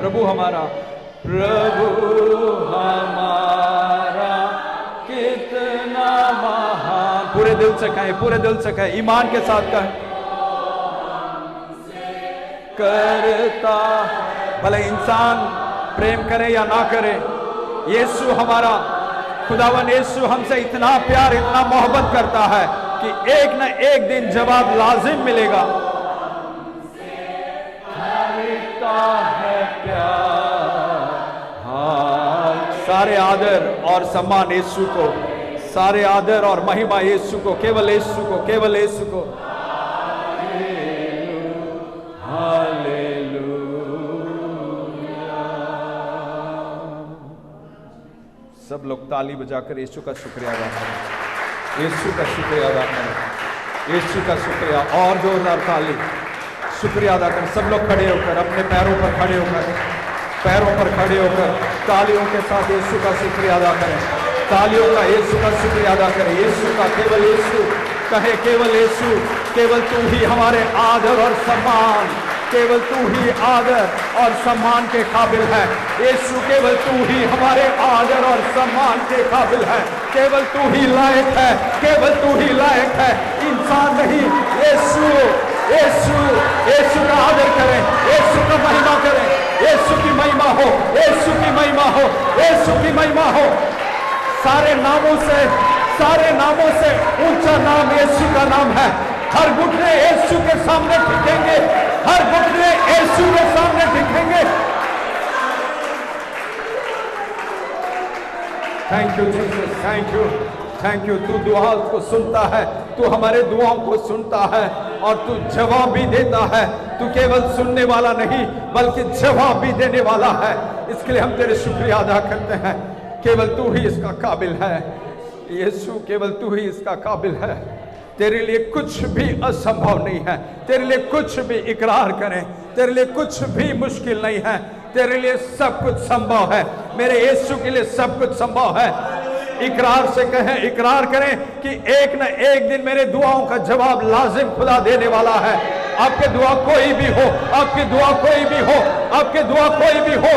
प्रभु हमारा कितना महान। पूरे दिल से कहें, पूरे दिल से कहें, ईमान के साथ कहें। करता, भले इंसान प्रेम करे या ना करे, यीशु हमारा खुदावन यीशु हमसे इतना प्यार, इतना मोहब्बत करता है कि एक न एक दिन जवाब लाजिम मिलेगा। करता है प्यार। हाँ, सारे आदर और सम्मान यीशु को, सारे आदर और महिमा यीशु को, केवल यीशु को, केवल यीशु को। सब लोग ताली बजाकर यीशु का शुक्रिया अदा करें, यीशु का शुक्रिया अदा करें, यीशु का शुक्रिया। और जोरदार ताली, शुक्रिया अदा करें। सब लोग खड़े होकर, अपने पैरों पर खड़े होकर, पैरों पर खड़े होकर तालियों के साथ यीशु का शुक्रिया अदा करें। तालियों का यीशु का शुक्रिया अदा करें। यीशु का, केवल यीशु कहे, केवल यीशु, केवल तू ही हमारे आदर और सम्मान, केवल तू ही आदर और सम्मान के काबिल है। यीशु केवल तू ही हमारे आदर और सम्मान के काबिल है। केवल तू ही लायक है, केवल तू ही लायक है, इंसान नहीं। यीशु, यीशु, यीशु का आदर करें, यीशु का महिमा करें। यीशु की महिमा हो, यीशु की महिमा हो, यीशु की महिमा हो। सारे नामों से, सारे नामों से ऊंचा नाम यीशु का नाम है। हर घुटने यीशु के सामने टिकेंगे, हर घुटने यीशु के सामने टिकेंगे। Thank you Jesus, thank you, thank you. तू दुआ को सुनता है, तू हमारे दुआओं को सुनता है और तू जवाब भी देता है। तू केवल सुनने वाला नहीं बल्कि जवाब भी देने वाला है। इसके लिए हम तेरे शुक्रिया अदा करते हैं। केवल तू ही इसका काबिल है यीशु, केवल तू ही इसका काबिल है। तेरे लिए कुछ भी असंभव नहीं है, तेरे लिए कुछ भी, इकरार करें, तेरे लिए कुछ भी मुश्किल नहीं है, तेरे लिए सब कुछ संभव है। मेरे यीशु के लिए सब कुछ संभव है। इकरार से कहें, इकरार करें कि एक न एक दिन मेरे दुआओं का जवाब लाजिम खुदा देने वाला है। आपके दुआ कोई भी हो, आपकी दुआ कोई भी हो, आपके दुआ कोई भी हो,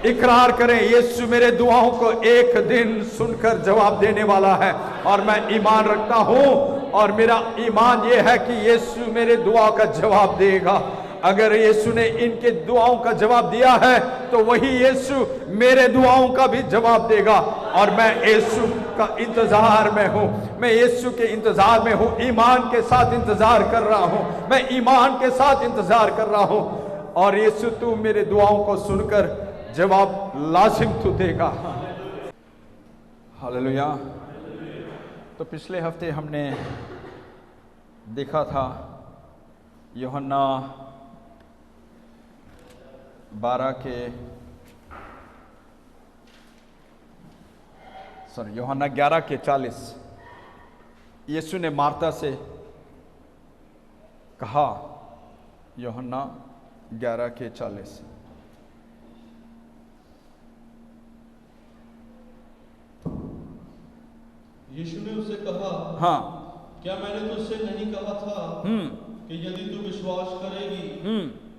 इकरार करें, यीशु मेरे दुआओं को एक दिन सुनकर जवाब देने वाला है। और मैं ईमान रखता हूं और मेरा ईमान यह है कि यीशु मेरे दुआ का जवाब देगा। अगर यीशु ने इनके दुआओं का जवाब दिया है तो वही यीशु मेरे दुआओं का भी जवाब देगा। और मैं यीशु का इंतजार में हूं, मैं यीशु के इंतजार में हूं, ईमान के साथ इंतजार कर रहा हूं, मैं ईमान के साथ इंतजार कर रहा हूं। और यीशु तू मेरे दुआओं को सुनकर जवाब लाजिम तू देगा। हालेलुया। तो पिछले हफ्ते हमने देखा था यूहन्ना 11 के 40। यीशु ने मार्था से कहा, यूहन्ना 11 के 40। यीशु ने उसे कहा, हाँ, क्या मैंने तुझसे नहीं कहा था कि यदि तू विश्वास करेगी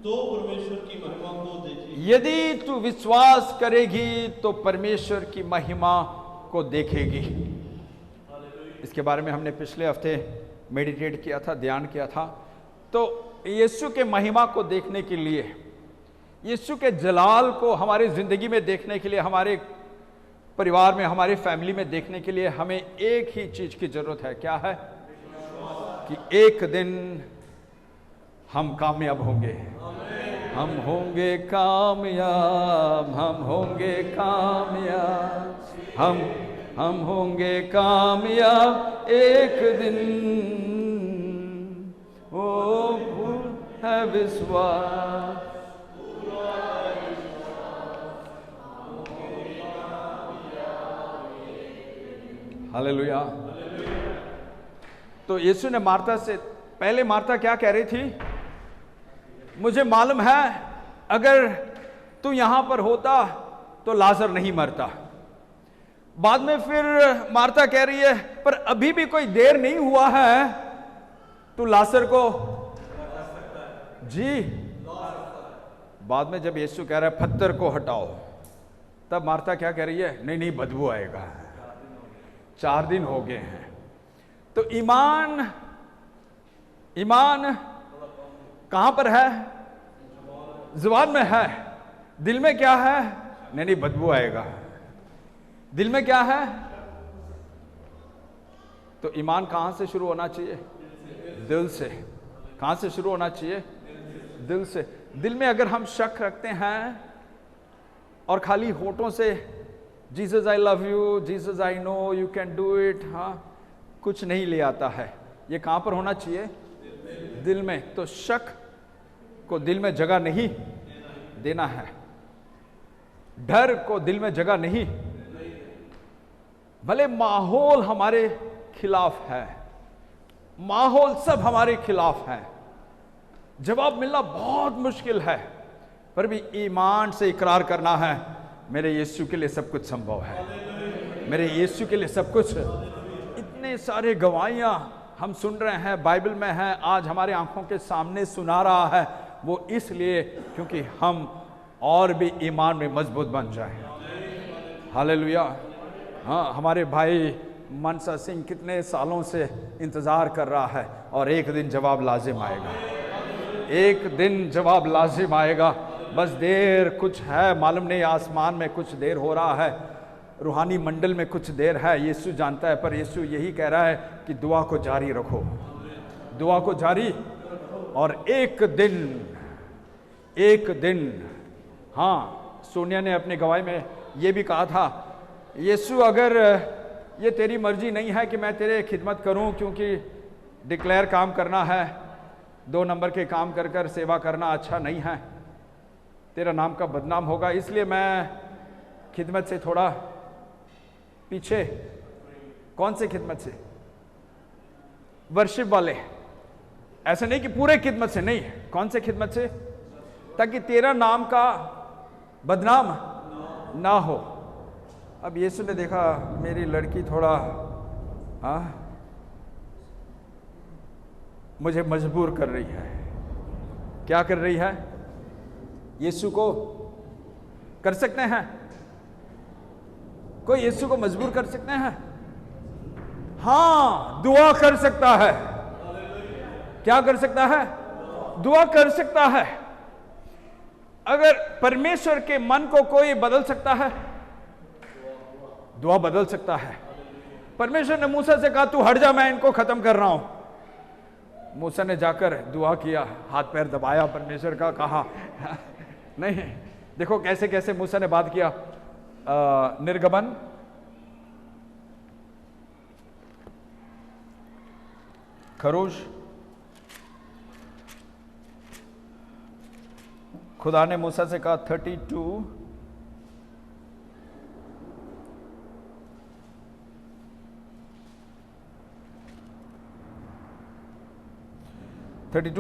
तो परमेश्वर की महिमा को देखेगी। यदि तू विश्वास करेगी तो परमेश्वर की महिमा को देखेगी। इसके बारे में हमने पिछले हफ्ते मेडिटेट किया था, ध्यान किया था। तो यीशु के महिमा को देखने के लिए, यीशु के जलाल को हमारी जिंदगी में देखने के लिए, हमारे परिवार में, हमारी फैमिली में देखने के लिए हमें एक ही चीज की जरूरत है। क्या है? कि एक दिन हम कामयाब होंगे, हम होंगे कामयाब, हम होंगे कामयाब, हम होंगे कामयाब एक दिन। ओ है विश्वास, हालेलुया। तो यीशु ने मार्था से, पहले मार्था क्या कह रही थी? मुझे मालूम है अगर तू यहां पर होता तो लाजर नहीं मरता। बाद में फिर मार्था कह रही है, पर अभी भी कोई देर नहीं हुआ है, तू लाजर को जी बाद में जब यीशु कह रहा है पत्थर को हटाओ, तब मार्था क्या कह रही है? नहीं नहीं, बदबू आएगा, 4 दिन हो गए हैं। तो ईमान कहां पर है? जुबान में है। दिल में क्या है? नहीं नहीं, बदबू आएगा। दिल में क्या है? तो ईमान कहां से शुरू होना चाहिए? दिल से। कहां से शुरू होना चाहिए? दिल से। दिल में अगर हम शक रखते हैं और खाली होठों से Jesus I love you, Jesus I know you can do it, हाँ, कुछ नहीं ले आता है। ये कहां पर होना चाहिए? दिल में। तो शक को दिल में जगह नहीं देना है, डर को दिल में जगह नहीं। भले माहौल हमारे खिलाफ है, माहौल सब हमारे खिलाफ है, जवाब मिलना बहुत मुश्किल है, पर भी ईमान से इकरार करना है, मेरे यीशु के लिए सब कुछ संभव है, मेरे यीशु के लिए सब कुछ। इतने सारे गवाहियां हम सुन रहे हैं, बाइबल में है, आज हमारे आंखों के सामने सुना रहा है, वो इसलिए क्योंकि हम और भी ईमान में मजबूत बन जाएं। हालेलुया। हाँ, हमारे भाई मनसा सिंह कितने सालों से इंतजार कर रहा है, और एक दिन जवाब लाजिम आएगा, एक दिन जवाब लाजिम आएगा। बस देर कुछ है, मालूम नहीं आसमान में कुछ देर हो रहा है, रूहानी मंडल में कुछ देर है, यीशु जानता है, पर यीशु यही कह रहा है कि दुआ को जारी रखो, दुआ को जारी। और एक दिन, हाँ, सोनिया ने अपनी गवाही में ये भी कहा था, यीशु अगर ये तेरी मर्जी नहीं है कि मैं तेरे खिदमत करूं, क्योंकि डिक्लेयर काम करना है, 2 नंबर के काम कर कर सेवा करना अच्छा नहीं है, तेरा नाम का बदनाम होगा, इसलिए मैं खिदमत से थोड़ा पीछे। कौन से खिदमत से? वर्शिप वाले। ऐसा नहीं कि पूरे खिदमत से, नहीं, कौन से खिदमत से? ताकि तेरा नाम का बदनाम ना हो। अब यीशु ने देखा मेरी लड़की थोड़ा मुझे मजबूर कर रही है। क्या कर रही है? यीशु को कर सकते हैं? कोई यीशु को मजबूर कर सकते हैं? हाँ, दुआ कर सकता है। क्या कर सकता है? दुआ कर सकता है। अगर परमेश्वर के मन को कोई बदल सकता है, दुआ बदल सकता है। परमेश्वर ने मूसा से कहा तू हट जा, मैं इनको खत्म कर रहा हूं। मूसा ने जाकर दुआ किया, हाथ पैर दबाया, परमेश्वर का कहा नहीं। देखो कैसे कैसे मूसा ने बात किया। निर्गमन खरोश, खुदा ने मूसा से कहा 32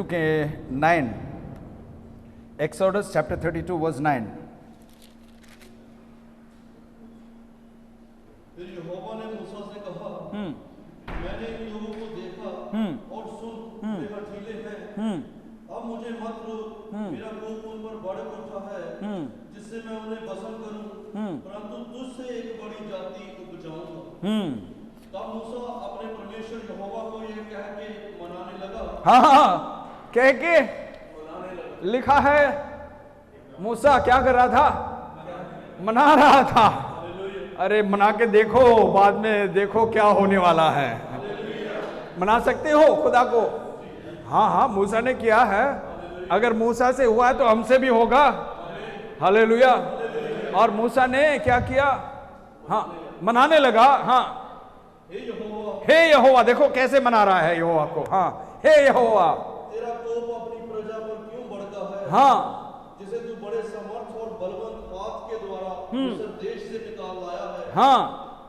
के 9, एक्सोडस चैप्टर 32 वर्स 9। फिर यहोवा ने मूसा से कहा, मैंने इन लोगों को देखा और सुन, वे हठीले हैं। अब मुझे मत रोक, मेरा कोप उन पर बढ़ उठा है, जिससे मैं उन्हें भस्म करूं, परंतु तुझसे एक बड़ी जाति उपजाऊंगा। तब मूसा अपने परमेश्वर यहोवा को यह कह के मनाने लगा। हाँ, कह के लिखा है। मूसा क्या कर रहा था? मना रहा था। अरे मना के देखो, बाद में देखो क्या होने वाला है। मना सकते हो खुदा को? हाँ हाँ, मूसा ने किया है। अगर मूसा से हुआ है तो हमसे भी होगा। हालेलुया। और मूसा ने क्या किया? हाँ, मनाने लगा। हाँ, हे यहोवा, देखो कैसे मना रहा है यहोवा को। हाँ, हे यहोवा, तेरा कोप अपनी प्रजा पर क्यों बढ़ता है? हाँ, जिसे तू बड़े समर्थ और बलवंत हाथ के द्वारा मिस्र देश से निकाल लाया है। हाँ,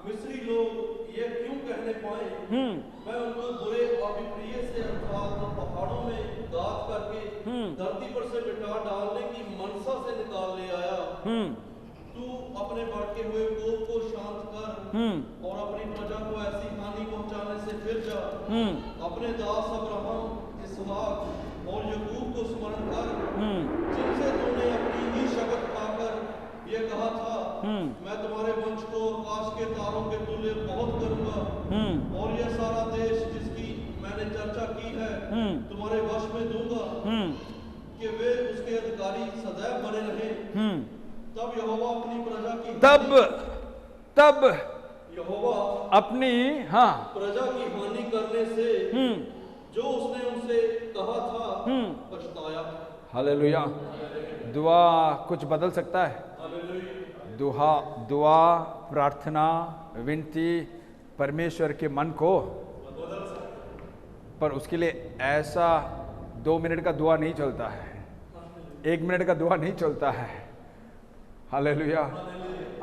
मिस्री लोग ये क्यों कहने पाए, मैं उनको बुरे और विप्रिय से अर्थात पहाड़ों में गाद करके धरती पर से मिटा डालने की मनसा से निकाल ले आया। तू अपने भड़के हुए कोप को शांत कर और अपनी प्रजा को ऐसी हानि पहुंचाने से फिर जा। अपने दास अब्राहम, इसहाक और यकूब को स्मरण कर, जिनसे तूने अपनी ही शपथ खाकर ये कहा था, मैं तुम्हारे वंश को आकाश के तारों के तुल्य बहुत करूंगा, और यह सारा देश जिसकी मैंने चर्चा की है तुम्हारे वश में दूंगा, कि वे उसके अधिकारी सदैव बने रहें। तब यहोवा अपनी प्रजा की तब यहोवा अपनी प्रजा की हानि करने से जो उसने उनसे कहा था पछताया। हालेलुया। दुआ कुछ बदल सकता है। दुआ प्रार्थना विनती परमेश्वर के मन को, पर उसके लिए ऐसा 2 मिनट का दुआ नहीं चलता है, 1 मिनट का दुआ नहीं चलता है। हालेलुया।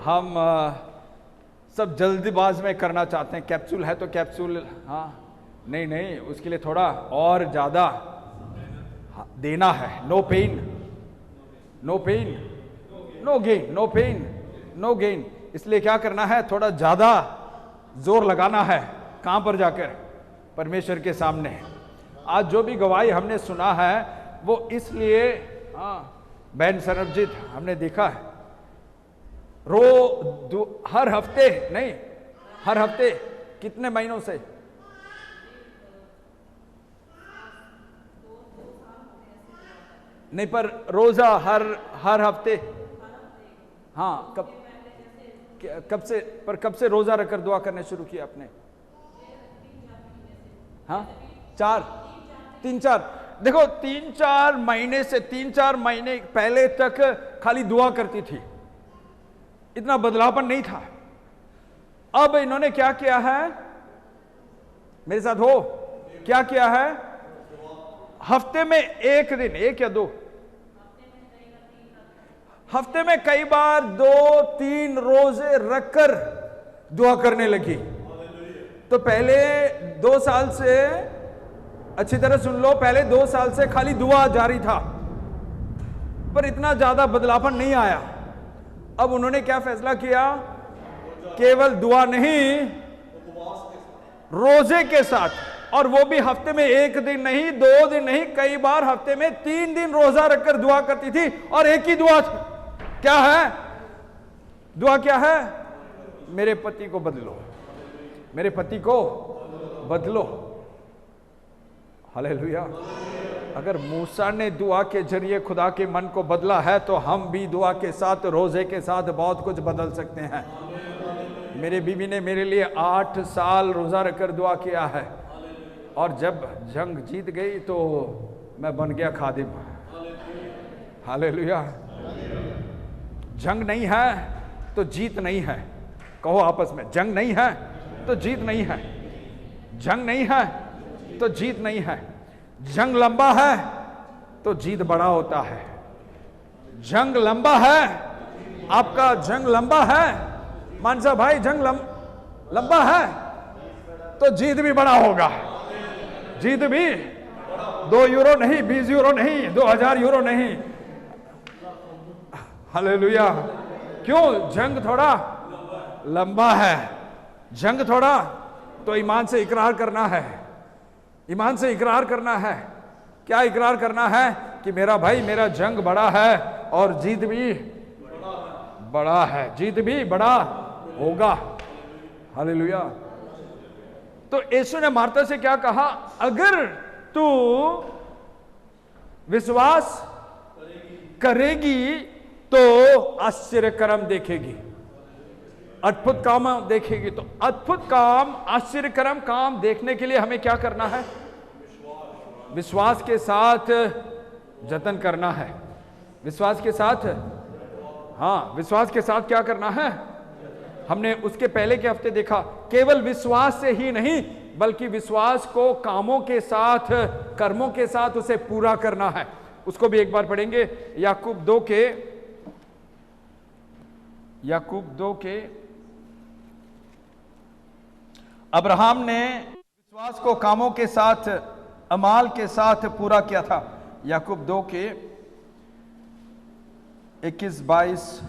हम सब जल्दीबाज में करना चाहते हैं, कैप्सूल है तो कैप्सूल, नहीं, उसके लिए थोड़ा और ज्यादा देना है। No pain no gain, no pain no gain. इसलिए क्या करना है, थोड़ा ज्यादा जोर लगाना है। कहां पर जाकर? परमेश्वर के सामने। आज जो भी गवाही हमने सुना है वो इसलिए, बहन सरबजीत हमने देखा है हर हफ्ते नहीं, हर हफ्ते कितने महीनों से, नहीं पर रोजा हर हफ्ते, कब से रोजा रखकर दुआ करने शुरू किया आपने? 3-4 देखो 3-4 महीने से, 3-4 महीने पहले तक खाली दुआ करती थी, इतना बदलावपन नहीं था। अब इन्होंने क्या किया है, मेरे साथ हो, क्या किया है? हफ्ते में 1 दिन, 1 या 2, हफ्ते में कई बार 2-3 रोजे रखकर दुआ करने लगी। तो पहले 2 साल से, अच्छी तरह सुन लो, पहले 2 साल से खाली दुआ जारी था, पर इतना ज्यादा बदलावपन नहीं आया। अब उन्होंने क्या फैसला किया, केवल दुआ नहीं, रोजे के साथ, और वो भी हफ्ते में 1 दिन नहीं, 2 दिन नहीं, कई बार हफ्ते में 3 दिन रोजा रखकर दुआ करती थी। और एक ही दुआ क्या है, दुआ क्या है? मेरे पति को बदलो, मेरे पति को बदलो। हालेलुया। अगर मूसा ने दुआ के जरिए खुदा के मन को बदला है, तो हम भी दुआ के साथ, रोजे के साथ बहुत कुछ बदल सकते हैं। मेरे बीवी ने मेरे लिए 8 साल रोजा रखकर दुआ किया है, और जब जंग जीत गई तो मैं बन गया खादिम। हालेलुया। जंग नहीं है तो जीत नहीं है। कहो आपस में, जंग नहीं है तो जीत नहीं है, जंग नहीं है तो जीत नहीं है। जंग लंबा है तो जीत बड़ा होता है। जंग लंबा है, आपका जंग लंबा है, मानसा भाई, जंग लंबा है तो जीत भी बड़ा होगा। जीत भी 2 यूरो नहीं, 20 यूरो नहीं, 2000 यूरो नहीं। हालेलुया। क्यों? जंग थोड़ा लंबा है। जंग थोड़ा तो ईमान से इकरार करना है, ईमान से इकरार करना है। क्या इकरार करना है? कि मेरा भाई, मेरा जंग बड़ा है और जीत भी बड़ा है, जीत भी बड़ा होगा। हालेलुया। तो यीशु ने मार्था से क्या कहा? अगर तू विश्वास करेगी तो आश्चर्य कर्म देखेगी, अद्भुत काम देखेगी। तो अद्भुत काम, आश्चर्य कर्म काम देखने के लिए हमें क्या करना है? विश्वास के साथ जतन करना है। विश्वास के साथ, विश्वास के साथ क्या करना है? हमने उसके पहले के हफ्ते देखा, केवल विश्वास से ही नहीं बल्कि विश्वास को कामों के साथ, कर्मों के साथ उसे पूरा करना है। उसको भी एक बार पढ़ेंगे। याकूब 2 के अब्राहम ने विश्वास को कामों के साथ, अमाल के साथ पूरा किया था। याकूब 2 के 21, 22,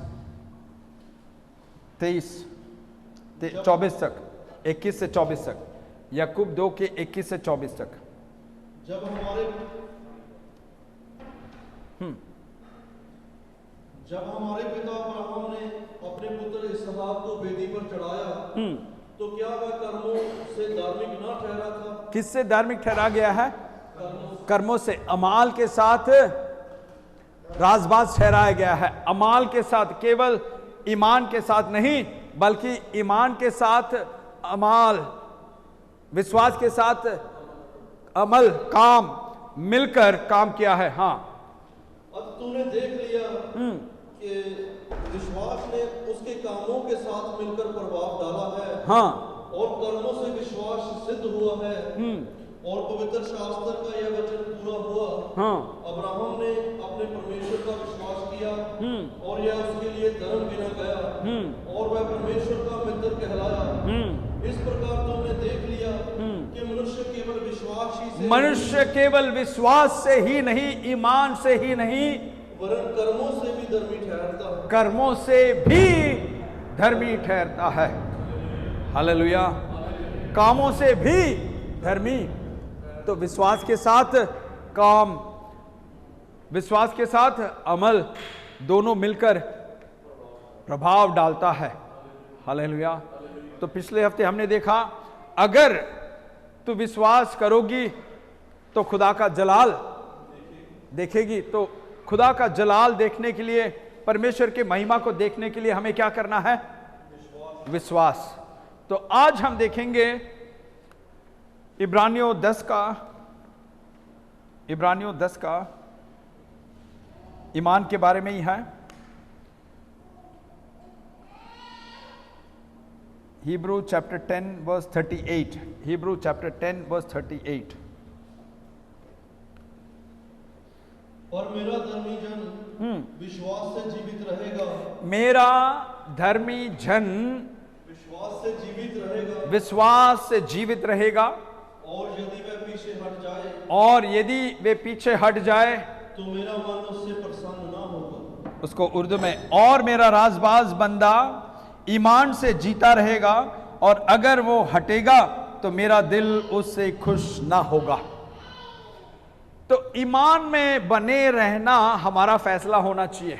23, 24 तक, 21 से 24 तक। याकूब 2 के 21 से 24 तक। जब हमारे जब हमारे पिता अब्राहम ने अपने पुत्र इसहाक को वेदी पर चढ़ाया तो क्या वह कर्मों से धार्मिक न ठहरा था? किससे धार्मिक ठहरा गया है? कर्मों से। अमाल के साथ राजबाज ठहराया गया है। अमाल के साथ, केवल ईमान के साथ नहीं, बल्कि ईमान के साथ अमाल, विश्वास के साथ अमल, काम मिलकर काम किया है। हाँ, अब तूने देख लिया कि विश्वास ने उसके कामों के साथ मिलकर प्रभाव डाला है। हाँ, और कर्मों से विश्वास सिद्ध हुआ है और पवित्र शास्त्र का यह वचन पूरा हुआ। हाँ, अब्राहम ने अपने परमेश्वर का विश्वास किया और यह उसके लिए धर्म गिना गया और वह परमेश्वर का मित्र कहलाया। इस प्रकार तुमने देख लिया कि मनुष्य केवल विश्वास ही से, मनुष्य केवल विश्वास से ही नहीं, ईमान से ही नहीं, वरन कर्मों से भी धर्मी ठहरता है। कर्मों से भी धर्मी ठहरता है। हालेलुया। कामों से भी धर्मी। तो विश्वास के साथ काम, विश्वास के साथ अमल, दोनों मिलकर प्रभाव डालता है। हालेलुया। तो पिछले हफ्ते हमने देखा, अगर तू विश्वास करोगी तो खुदा का जलाल देखेगी। तो खुदा का जलाल देखने के लिए, परमेश्वर की महिमा को देखने के लिए हमें क्या करना है? विश्वास। तो आज हम देखेंगे इब्रानियों 10 का ईमान के बारे में ही है। Hebrew chapter 10 verse 38. Hebrew chapter 10 verse 38. और मेरा धर्मी जन विश्वास से जीवित रहेगा। मेरा धर्मी जन विश्वास से जीवित रहेगा। विश्वास से जीवित रहेगा। और यदि वह पीछे हट जाए, और यदि वे पीछे हट जाए, तो मेरा मन उससे प्रसन्न ना होगा। उसको उर्दू में, और मेरा राजबाज बंदा ईमान से जीता रहेगा, और अगर वो हटेगा तो मेरा दिल उससे खुश ना होगा। तो ईमान में बने रहना हमारा फैसला होना चाहिए।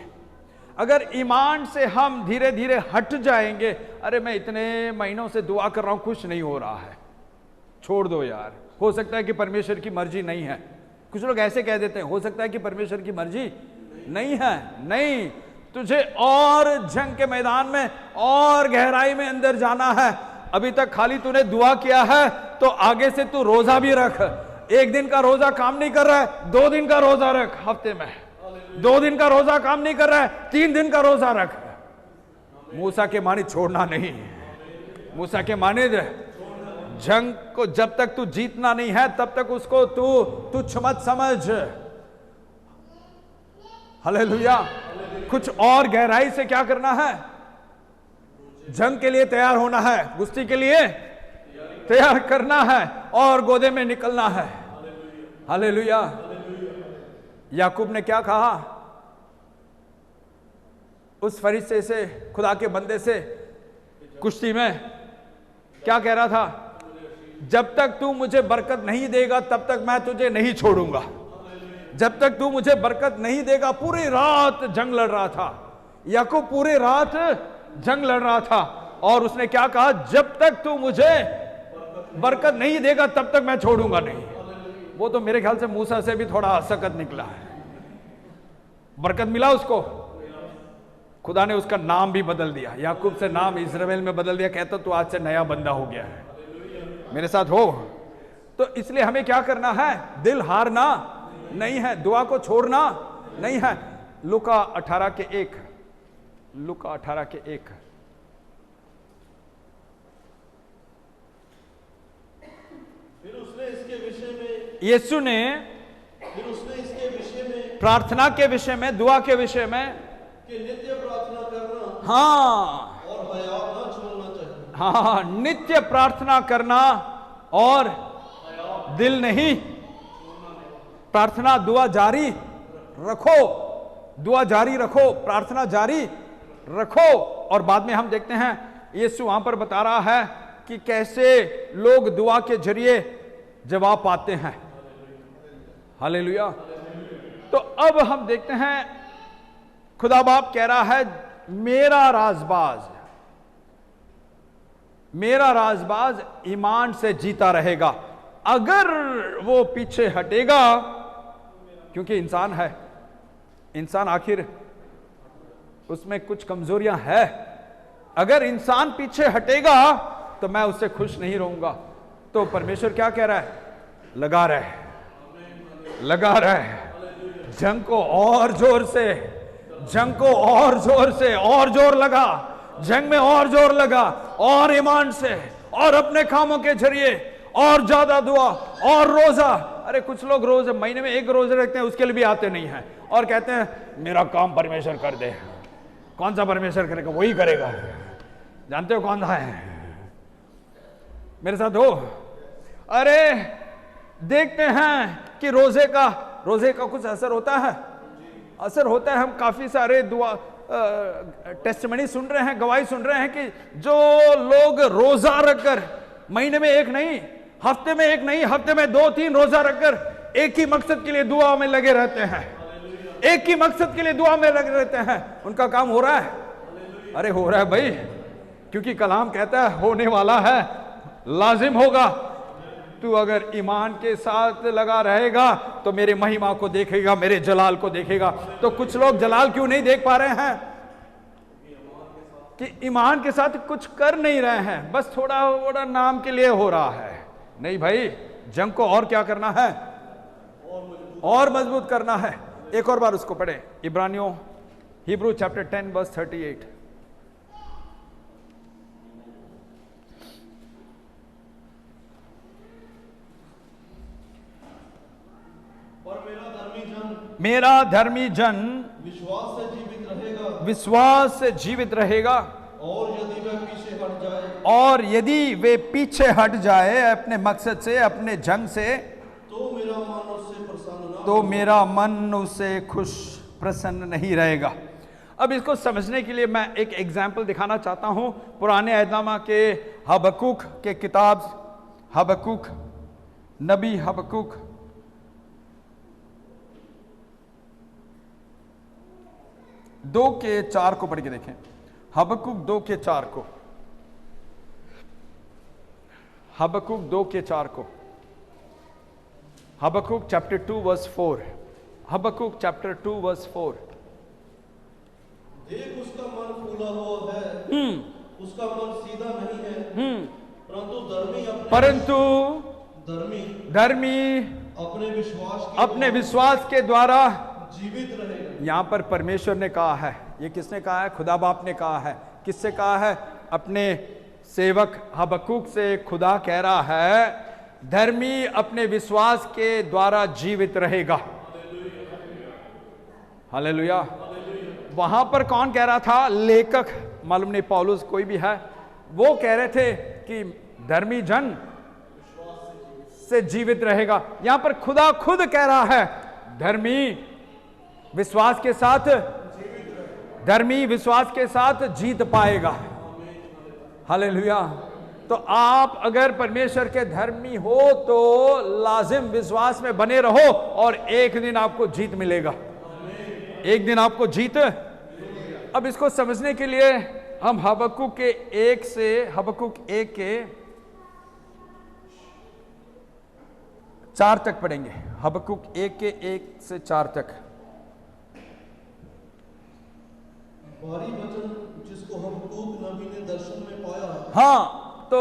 अगर ईमान से हम धीरे धीरे हट जाएंगे, अरे मैं इतने महीनों से दुआ कर रहा हूं, कुछ नहीं हो रहा है, छोड़ दो यार, हो सकता है कि परमेश्वर की मर्जी नहीं है। कुछ लोग ऐसे कह देते हैं, हो सकता है कि परमेश्वर की मर्जी नहीं है। नहीं, तुझे और जंग के मैदान में और गहराई में अंदर जाना है। अभी तक खाली तूने दुआ किया है, तो आगे से तू रोजा भी रख। एक दिन का रोजा काम नहीं कर रहा है, 2 दिन का रोजा रख। हफ्ते में 2 दिन का रोजा काम नहीं कर रहा है, 3 दिन का रोजा रख। मूसा के माने छोड़ना नहीं। मूसा के माने जंग को जब तक तू जीतना नहीं है, तब तक उसको तू तुच्छ मत समझ। हालेलुया। कुछ और गहराई से क्या करना है? जंग के लिए तैयार होना है, कुश्ती के लिए तैयार करना है और गोदे में निकलना है। हालेलुया। याकूब ने क्या कहा उस फरिश्ते से, खुदा के बंदे से कुश्ती में? क्या कह रहा था? जब तक तू मुझे बरकत नहीं देगा तब तक मैं तुझे नहीं छोड़ूंगा। जब तक तू मुझे बरकत नहीं देगा। पूरी रात जंग लड़ रहा था याकूब, पूरी रात जंग लड़ रहा था, और उसने क्या कहा? जब तक तू मुझे बरकत नहीं देगा तब तक मैं छोड़ूंगा नहीं। वो तो मेरे ख्याल से मूसा से भी थोड़ा सख्त निकला है। बरकत मिला उसको, खुदा ने उसका नाम भी बदल दिया। याकूब से नाम इस्राएल में बदल दिया, कहता तू आज से नया बंदा हो गया है, मेरे साथ हो। तो इसलिए हमें क्या करना है? दिल हारना नहीं है, दुआ को छोड़ना नहीं है। लूका 18 के 1, लूका 18 के 1। फिर उसने इसके विषय में, यीशु ने फिर उसने इसके विषय में, प्रार्थना के विषय में, दुआ के विषय में, कि नित्य प्रार्थना करना, हाँ, और हया न छोड़ना चाहिए। हाँ, नित्य प्रार्थना करना और दिल नहीं, प्रार्थना दुआ जारी रखो, दुआ जारी रखो, प्रार्थना जारी रखो। और बाद में हम देखते हैं यीशु वहां पर बता रहा है कि कैसे लोग दुआ के जरिए जवाब पाते हैं। हालेलुया। तो अब हम देखते हैं खुदा बाप कह रहा है मेरा राजबाज ईमान से जीता रहेगा। अगर वो पीछे हटेगा, क्योंकि इंसान है, इंसान आखिर उसमें कुछ कमजोरियां है, अगर इंसान पीछे हटेगा तो मैं उससे खुश नहीं रहूंगा। तो परमेश्वर क्या कह रहा है? लगा रहे जंग को और जोर से, जंग को और जोर से, और जोर लगा, जंग में और जोर लगा, और ईमान से, और अपने कामों के जरिए, और ज्यादा दुआ और रोजा। अरे कुछ लोग रोज महीने में एक रोजे रखते हैं, उसके लिए भी आते नहीं हैं और कहते हैं मेरा काम परमेश्वर कर दे। कौन सा परमेश्वर करेगा? वही करेगा। जानते हो कौन सा है? मेरे साथ हो? अरे देखते हैं कि रोजे का कुछ असर होता है, असर होता है। हम काफी सारे दुआ टेस्टिमनी सुन रहे हैं, गवाही सुन रहे हैं कि जो लोग रोजा रखकर महीने में एक नहीं, हफ्ते में एक नहीं, हफ्ते में 2-3 रोजा रखकर एक ही मकसद के लिए दुआ में लगे रहते हैं, एक ही मकसद के लिए दुआ में लगे रहते हैं, उनका काम हो रहा है। अरे हो रहा है भाई, क्योंकि कलाम कहता है होने वाला है, लाजिम होगा। तू अगर ईमान के साथ लगा रहेगा तो मेरे महिमा को देखेगा, मेरे जलाल को देखेगा। तो कुछ लोग जलाल क्यों नहीं देख पा रहे हैं? कि ईमान के साथ कुछ कर नहीं रहे हैं, बस थोड़ा नाम के लिए हो रहा है। नहीं भाई, जंग को और क्या करना है? और मजबूत करना है। एक और बार उसको पढ़े, इब्रानियों, हिब्रू चैप्टर 10 वर्स 38। मेरा धर्मी जन विश्वास से जीवित रहेगा, और यदि वे पीछे हट जाए अपने मकसद से, अपने जंग से, तो मेरा मन उससे खुश प्रसन्न नहीं रहेगा। अब इसको समझने के लिए मैं एक एग्जाम्पल दिखाना चाहता हूं। पुराने अहदनामा के हबक्कुक के किताब, हबक्कुक, नबी हबक्कुक, दो के 4 को पढ़ के देखें। हबक्कुक 2:4 को, हबक्कुक 2:4 को, हबक्कुक चैप्टर 2 वर्स 4, हबक्कुक चैप्टर 2 वर्स 4। देख उसका मन फूला हुआ है, उसका मन सीधा नहीं है, परंतु धर्मी अपने विश्वास के द्वारा जीवित रहेगा। यहां पर परमेश्वर ने कहा है, ये किसने कहा है? खुदा बाप ने कहा है। किससे कहा है? अपने सेवक हबक्कुक से खुदा कह रहा है धर्मी अपने विश्वास के द्वारा जीवित रहेगा। हालेलुया। वहां पर कौन कह रहा था? लेखक, मालूम नहीं पौलुस कोई भी है, वो कह रहे थे कि धर्मी जन से जीवित रहेगा। यहां पर खुदा खुद कह रहा है धर्मी विश्वास के साथ, धर्मी विश्वास के साथ जीत पाएगा। हालेलुया। तो आप अगर परमेश्वर के धर्मी हो तो लाजिम विश्वास में बने रहो, और एक दिन आपको जीत मिलेगा, एक दिन आपको जीत। अब इसको समझने के लिए हम हबक्कुक के 1 से, हबक्कुक 1 के 4 तक पढ़ेंगे। हबक्कुक 1 के 1 से 4 तक। भारी वचन जिसको हबक्कुक नबी ने दर्शन में पाया। हाँ, तो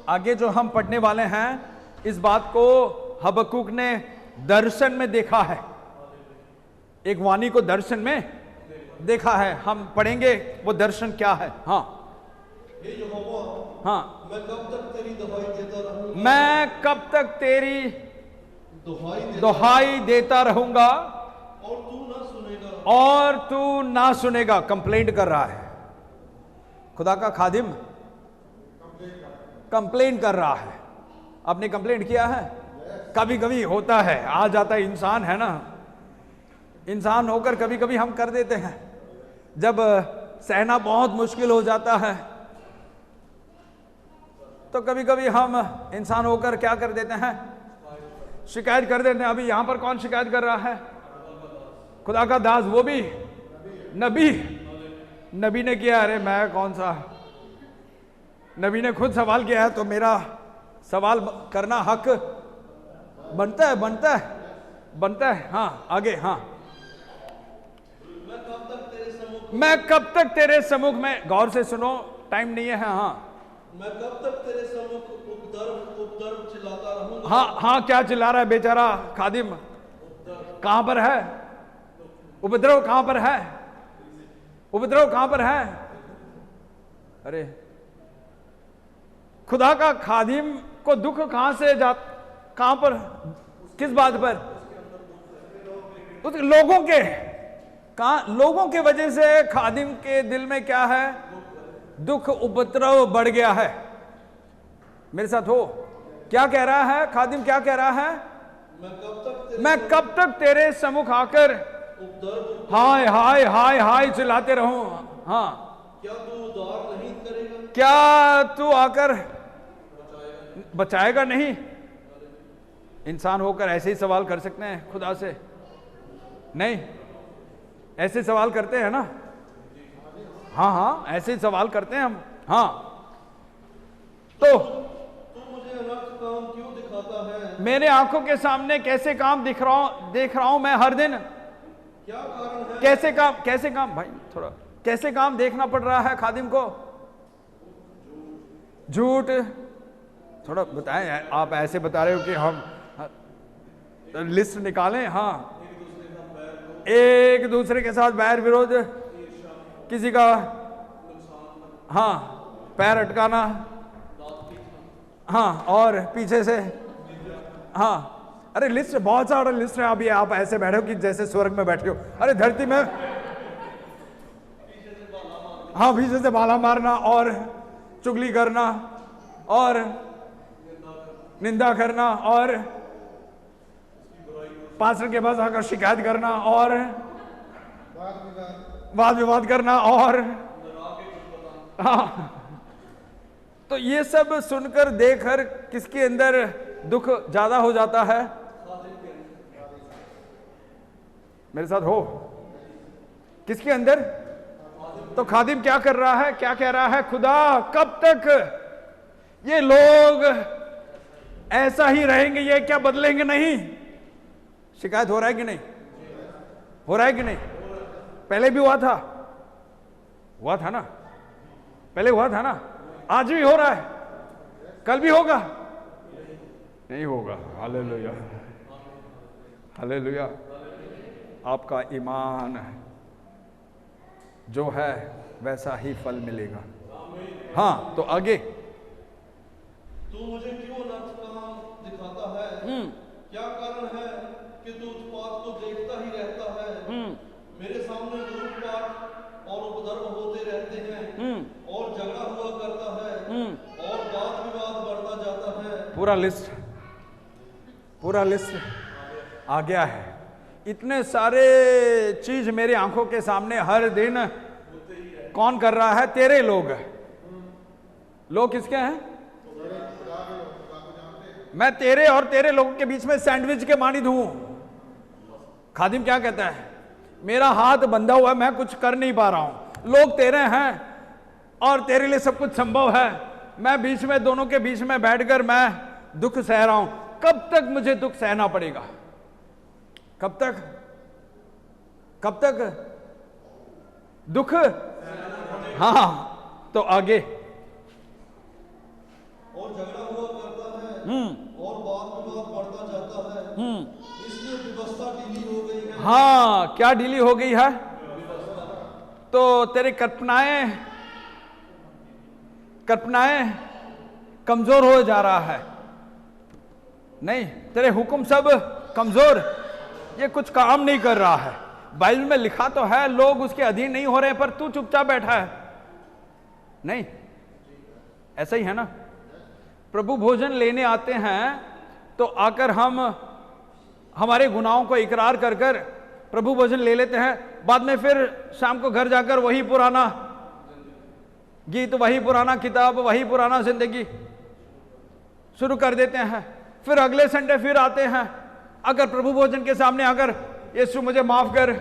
आगे जो हम पढ़ने वाले हैं, इस बात को हबक्कुक ने दर्शन में देखा है, एक वाणी को दर्शन में देखा है। हम पढ़ेंगे वो दर्शन क्या है। हाँ, हे यहोवा, हाँ, मैं कब तक तेरी दुहाई देता रहूंगा, मैं कब तक तेरी दुहाई देता रहूंगा, और तू ना सुनेगा। कंप्लेंट कर रहा है खुदा का खादिम, कंप्लेंट कर रहा है। आपने कंप्लेंट किया है? कभी कभी होता है, आ जाता है, इंसान है ना, इंसान होकर कभी कभी हम कर देते हैं। जब सहना बहुत मुश्किल हो जाता है तो कभी कभी हम इंसान होकर क्या कर देते हैं? शिकायत कर देते हैं। अभी यहां पर कौन शिकायत कर रहा है? खुदा का दास, वो भी नबी ने किया, अरे मैं कौन सा, नबी ने खुद सवाल किया है तो मेरा सवाल करना हक बनता है, बनता है। हाँ आगे, हाँ। मैं कब तक तेरे सम्मुख में, गौर से सुनो, टाइम नहीं है। हाँ, मैं कब तक तेरे सम्मुख उपद्रव चिल्लाता रहूंगा। हाँ, क्या चिल्ला रहा है बेचारा खादिम? कहां पर है उपद्रव? कहां पर है उपद्रव? कहां पर है? अरे खुदा का खादिम को दुख कहां से कहां पर, किस बात पर? उस लोगों के वजह से खादिम के दिल में क्या है? दुख, उपद्रव बढ़ गया है। मेरे साथ हो? क्या कह रहा है खादिम? क्या कह रहा है? मैं कब तक तेरे सम्मुख आकर हाय हाय हाय हाय चिल्लाते रहूं? हाँ, क्या तू उद्धार नहीं करेगा? क्या तू आकर बचाएगा नहीं? इंसान होकर ऐसे ही सवाल कर सकते हैं खुदा से? नहीं, ऐसे सवाल करते हैं ना? हाँ, ऐसे ही सवाल करते हैं हम। हाँ, तो तू मुझे अनर्थ काम क्यों दिखाता है? मेरे आंखों के सामने कैसे काम देख रहा हूं मैं हर दिन? क्या कारण है? कैसे काम भाई, थोड़ा कैसे काम देखना पड़ रहा है खादिम को? झूठ। थोड़ा बताएं, आप ऐसे बता रहे हो कि हम लिस्ट निकालें। हाँ, एक दूसरे के साथ बैर विरोध, किसी का हाँ पैर अटकाना, हाँ, और पीछे से, हाँ, अरे लिस्ट बहुत सारा लिस्ट है। अभी आप ऐसे बैठे हो कि जैसे स्वर्ग में बैठे हो। अरे धरती में, हाँ, पीछे से भाला मारना और चुगली करना और निंदा करना और पास्टर के पास आकर शिकायत करना और वाद विवाद करना और हाँ, तो ये सब सुनकर देखकर किसके अंदर दुख ज्यादा हो जाता है? मेरे साथ हो? किसके अंदर? तो खादिम क्या कर रहा है? क्या कह रहा है? खुदा कब तक ये लोग ऐसा ही रहेंगे? ये क्या बदलेंगे नहीं? शिकायत हो रहा है कि नहीं? हो रहा है कि नहीं? पहले भी हुआ था ना? पहले हुआ था ना? आज भी हो रहा है, कल भी होगा? नहीं होगा। Hallelujah, hallelujah. आपका ईमान जो है वैसा ही फल मिलेगा। हाँ, तो आगे, तू मुझे क्यों अनर्थ काम दिखाता है? क्या कारण है कि तू उत्पात को देखता ही रहता है? मेरे सामने लूटपाट और उपद्रव होते रहते हैं और झगड़ा हुआ करता है और वाद विवाद बढ़ता जाता है। पूरा लिस्ट आ गया है। इतने सारे चीज मेरे आंखों के सामने हर दिन कौन कर रहा है? तेरे लोग किसके हैं? मैं तेरे और तेरे लोगों के बीच में सैंडविच के मानिद हूं। खादिम क्या कहता है? मेरा हाथ बंधा हुआ है, मैं कुछ कर नहीं पा रहा हूं। लोग तेरे हैं और तेरे लिए सब कुछ संभव है। मैं बीच में, दोनों के बीच में बैठकर मैं दुख सह रहा हूं। कब तक मुझे दुख सहना पड़ेगा? कब तक दुख? हाँ, तो आगे, और झगड़ा हुआ करता है और वाद विवाद बढ़ता जाता है, इसलिए व्यवस्था ढीली हो गई है। हाँ, क्या ढीली हो गई है? तो तेरी कल्पनाएं कमजोर हो जा रहा है। नहीं, तेरे हुक्म सब कमजोर, ये कुछ काम नहीं कर रहा है। बाइबल में लिखा तो है लोग उसके अधीन नहीं हो रहे, पर तू चुपचाप बैठा है। नहीं, ऐसा ही है ना? प्रभु भोजन लेने आते हैं तो आकर हम हमारे गुनाहों को इकरार कर कर प्रभु भोजन ले लेते हैं। बाद में फिर शाम को घर जाकर वही पुराना गीत, वही पुराना किताब, वही पुराना जिंदगी शुरू कर देते हैं। फिर अगले संडे फिर आते हैं, अगर प्रभु भोजन के सामने आकर यीशु मुझे माफ कर,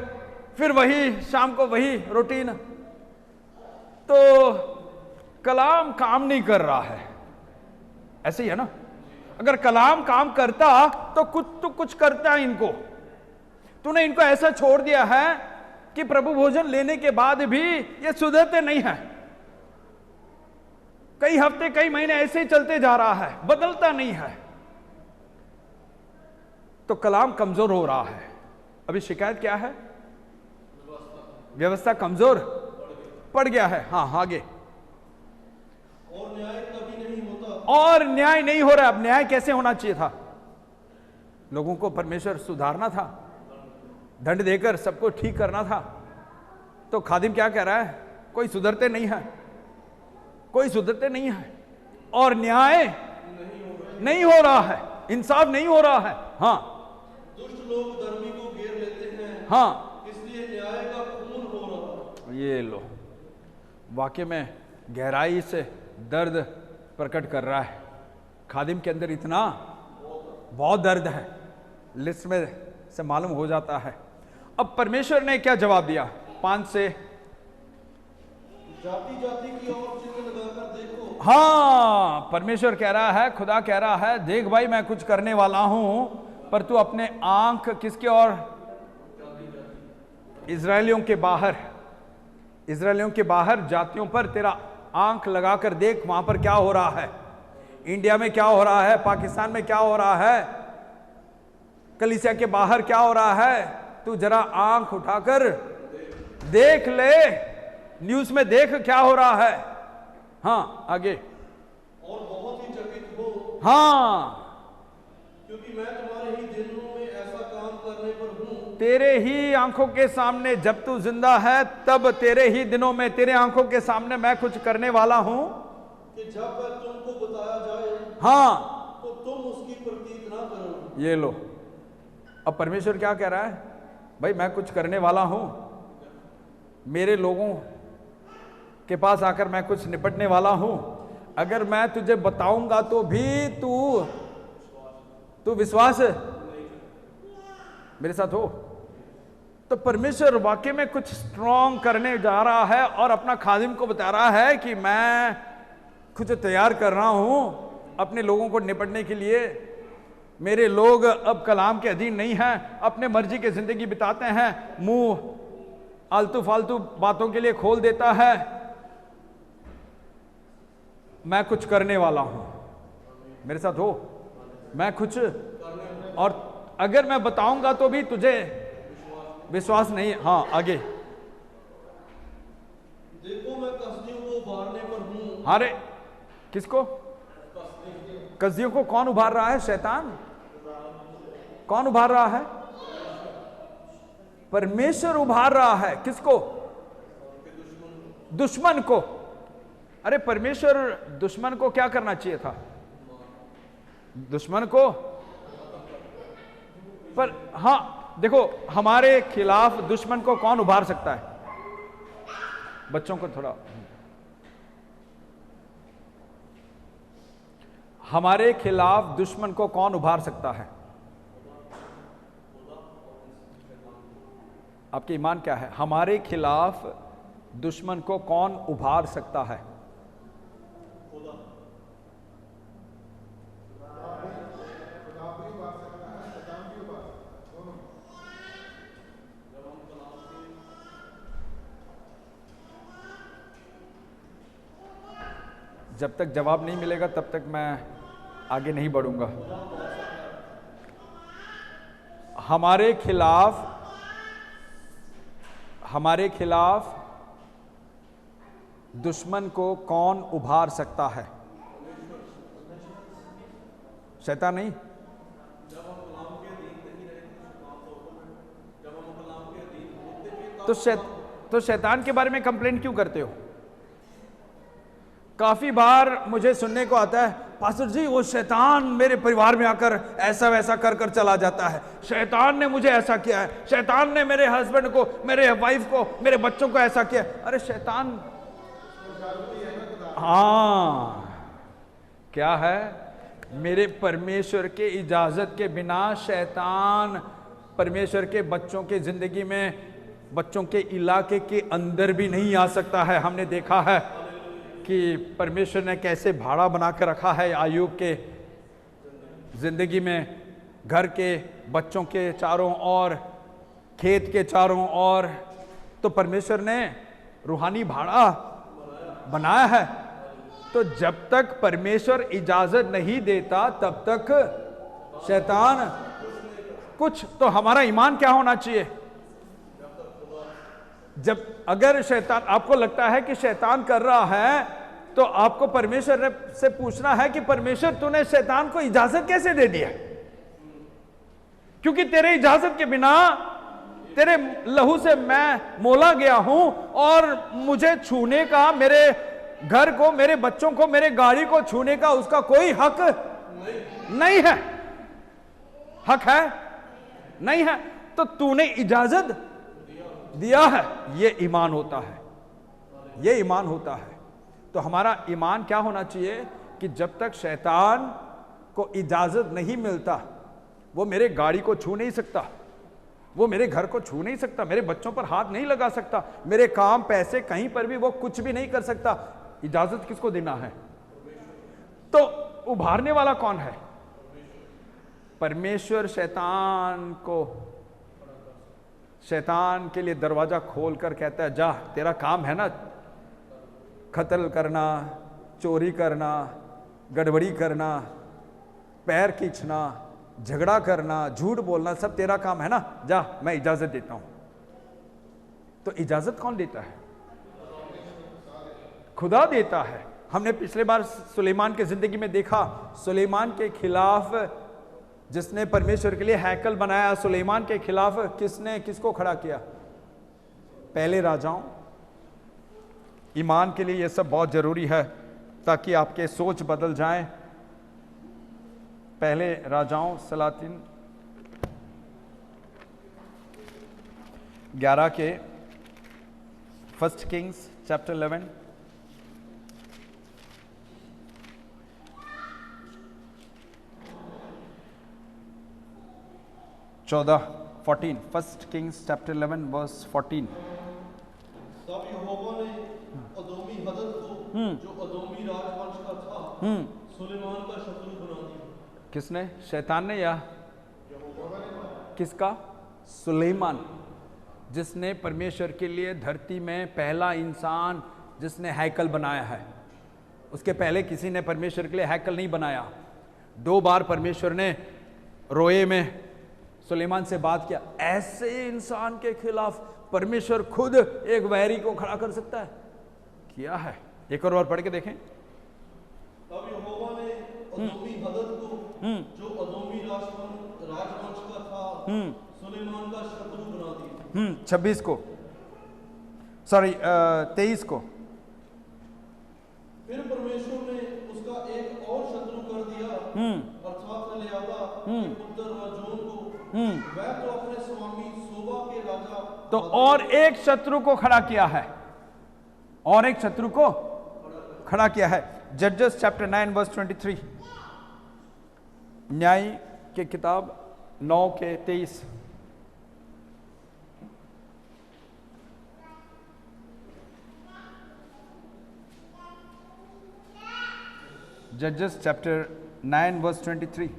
फिर वही शाम को वही रूटीन। तो कलाम काम नहीं कर रहा है, ऐसे ही है ना। अगर कलाम काम करता तो कुछ करता है इनको। तूने इनको ऐसा छोड़ दिया है कि प्रभु भोजन लेने के बाद भी ये सुधरते नहीं है। कई हफ्ते कई महीने ऐसे ही चलते जा रहा है, बदलता नहीं है। तो कलाम कमजोर हो रहा है। अभी शिकायत क्या है? व्यवस्था कमजोर पड़ गया है। हाँ, आगे। और न्याय कभी नहीं होता। और न्याय नहीं हो रहा। अब न्याय कैसे होना चाहिए था? लोगों को परमेश्वर सुधारना था, दंड देकर सबको ठीक करना था। तो खादिम क्या कह रहा है? कोई सुधरते नहीं है, कोई सुधरते नहीं है, और न्याय नहीं हो रहा है, इंसाफ नहीं हो रहा है। हाँ, दुष्ट लोग धर्मी को घेर लेते हैं। हाँ, इसलिए न्याय का खून हो रहा। ये लो, वाकई में गहराई से दर्द प्रकट कर रहा है। खादिम के अंदर इतना बहुत दर्द है, लिस्ट में से मालूम हो जाता है। अब परमेश्वर ने क्या जवाब दिया? 5 से जाति जाति की ओर चिन्ह लगाकर देखो। हाँ, परमेश्वर कह रहा है, खुदा कह रहा है, देख भाई मैं कुछ करने वाला हूं, पर तू अपने आंख किसके ओर? इजरायलियों के बाहर, इजरायलियों के बाहर जातियों पर तेरा आंख लगाकर देख, वहां पर क्या हो रहा है, इंडिया में क्या हो रहा है, पाकिस्तान में क्या हो रहा है, कलीसिया के बाहर क्या हो रहा है। तू जरा आंख उठाकर देख ले, न्यूज में देख क्या हो रहा है। हाँ, आगे। और बहुत ही चकित हो। हाँ, क्योंकि मैं तुम्हारे ही दिनों में ऐसा काम करने पर हूं। तेरे ही आंखों के सामने, जब तू जिंदा है तब तेरे ही दिनों में तेरे आंखों के सामने मैं कुछ करने वाला हूं कि जब वह तुमको बताया जाए, हाँ, तो तुम उसकी प्रतीत ना करो। ये लो। अब परमेश्वर क्या कह रहा है? भाई मैं कुछ करने वाला हूं, मेरे लोगों के पास आकर मैं कुछ निपटने वाला हूं। अगर मैं तुझे बताऊंगा तो भी तू विश्वास मेरे साथ हो। तो परमेश्वर वाकई में कुछ स्ट्रॉन्ग करने जा रहा है और अपना खादिम को बता रहा है कि मैं कुछ तैयार कर रहा हूं अपने लोगों को निपटने के लिए। मेरे लोग अब कलाम के अधीन नहीं हैं, अपने मर्जी की जिंदगी बिताते हैं, मुंह आलतू फालतू बातों के लिए खोल देता है। मैं कुछ करने वाला हूं, मेरे साथ हो। मैं कुछ, और अगर मैं बताऊंगा तो भी तुझे विश्वास नहीं। हाँ, आगे। देखो मैं कसदियों को उभारने पर हूं। अरे किसको? कसदियों को कौन उभार रहा है? शैतान। कौन उभार रहा है? परमेश्वर उभार रहा है। किसको? दुश्मन को। अरे परमेश्वर दुश्मन को क्या करना चाहिए था? दुश्मन को, पर हां देखो, हमारे खिलाफ दुश्मन को कौन उभार सकता है? बच्चों को थोड़ा, हमारे खिलाफ दुश्मन को कौन उभार सकता है? आपकी ईमान क्या है? हमारे खिलाफ दुश्मन को कौन उभार सकता है? जब तक जवाब नहीं मिलेगा तब तक मैं आगे नहीं बढ़ूंगा। हमारे खिलाफ दुश्मन को कौन उभार सकता है? शैतान नहीं? तो शैतान के बारे में कंप्लेंट क्यों करते हो? काफी बार मुझे सुनने को आता है, पास्टर जी वो शैतान मेरे परिवार में आकर ऐसा वैसा कर कर चला जाता है, शैतान ने मुझे ऐसा किया है, शैतान ने मेरे हस्बैंड को, मेरे वाइफ को, मेरे बच्चों को ऐसा किया। अरे शैतान, हाँ, क्या है? मेरे परमेश्वर के इजाजत के बिना शैतान परमेश्वर के बच्चों की जिंदगी में बच्चों के इलाके के अंदर भी नहीं आ सकता है। हमने देखा है कि परमेश्वर ने कैसे भाड़ा बना के रखा है आयूब के जिंदगी में, घर के, बच्चों के चारों ओर, खेत के चारों ओर। तो परमेश्वर ने रूहानी भाड़ा बनाया है। तो जब तक परमेश्वर इजाजत नहीं देता तब तक शैतान कुछ, तो हमारा ईमान क्या होना चाहिए? जब अगर शैतान, आपको लगता है कि शैतान कर रहा है, तो आपको परमेश्वर से पूछना है कि परमेश्वर तूने शैतान को इजाजत कैसे दे दिया? क्योंकि तेरे इजाजत के बिना, तेरे लहू से मैं मोला गया हूं और मुझे छूने का, मेरे घर को, मेरे बच्चों को, मेरे गाड़ी को छूने का उसका कोई हक नहीं है। हक है? नहीं है। तो तूने इजाजत दिया है। ये ईमान होता है, ये ईमान होता है। तो हमारा ईमान क्या होना चाहिए कि जब तक शैतान को इजाजत नहीं मिलता, वो मेरे गाड़ी को छू नहीं सकता, वो मेरे घर को छू नहीं सकता, मेरे बच्चों पर हाथ नहीं लगा सकता, मेरे काम, पैसे, कहीं पर भी वो कुछ भी नहीं कर सकता। इजाजत किसको देना है? तो उभारने वाला कौन है? परमेश्वर शैतान के लिए दरवाजा खोलकर कहता है, जा, तेरा काम है ना कत्ल करना, चोरी करना, गड़बड़ी करना, पैर खींचना, झगड़ा करना, झूठ बोलना, सब तेरा काम है ना, जा, मैं इजाजत देता हूं। तो इजाजत कौन देता है? खुदा देता है। हमने पिछले बार सुलेमान की जिंदगी में देखा, सुलेमान के खिलाफ, जिसने परमेश्वर के लिए हैकल बनाया, सुलेमान के खिलाफ किसको खड़ा किया? पहले राजाओं। ईमान के लिए यह सब बहुत जरूरी है ताकि आपके सोच बदल जाएं। पहले राजाओं सलातीन 11 के 1 Kings chapter 11 14 1 Kings chapter 11 verse 14। तब यहोवा ने अदोमी हदद को, जो अदोमी राजवंश का था, सुलेमान का शत्रु बना दिया। किसने? शैतान ने या किसका? सुलेमान, जिसने परमेश्वर के लिए धरती में पहला इंसान जिसने हैकल बनाया है। उसके पहले किसी ने परमेश्वर के लिए हैकल नहीं बनाया। 2 बार परमेश्वर ने रोए में सुलेमान से बात किया, ऐसे इंसान के खिलाफ परमेश्वर खुद एक वैरी को खड़ा कर सकता है? किया है। एक और बार पढ़ के देखें। तब यहोवा ने अदोमी हदद को, जो अदोमी राजवंश का था, सुलेमान का शत्रु बना दिया। 26 को, सॉरी 23 को। फिर परमेश्वर ने उसका एक और शत्रु कर दिया, अर्थात एलियादा के पुत्र राजोन को। वह तो अपने स्वामी सोबा के राजा, तो और एक शत्रु को खड़ा किया है, और एक शत्रु को खड़ा किया है। जजेस चैप्टर 9 वर्स 23, न्याय के किताब 9 के 23। जजेस चैप्टर 9 वर्स 23।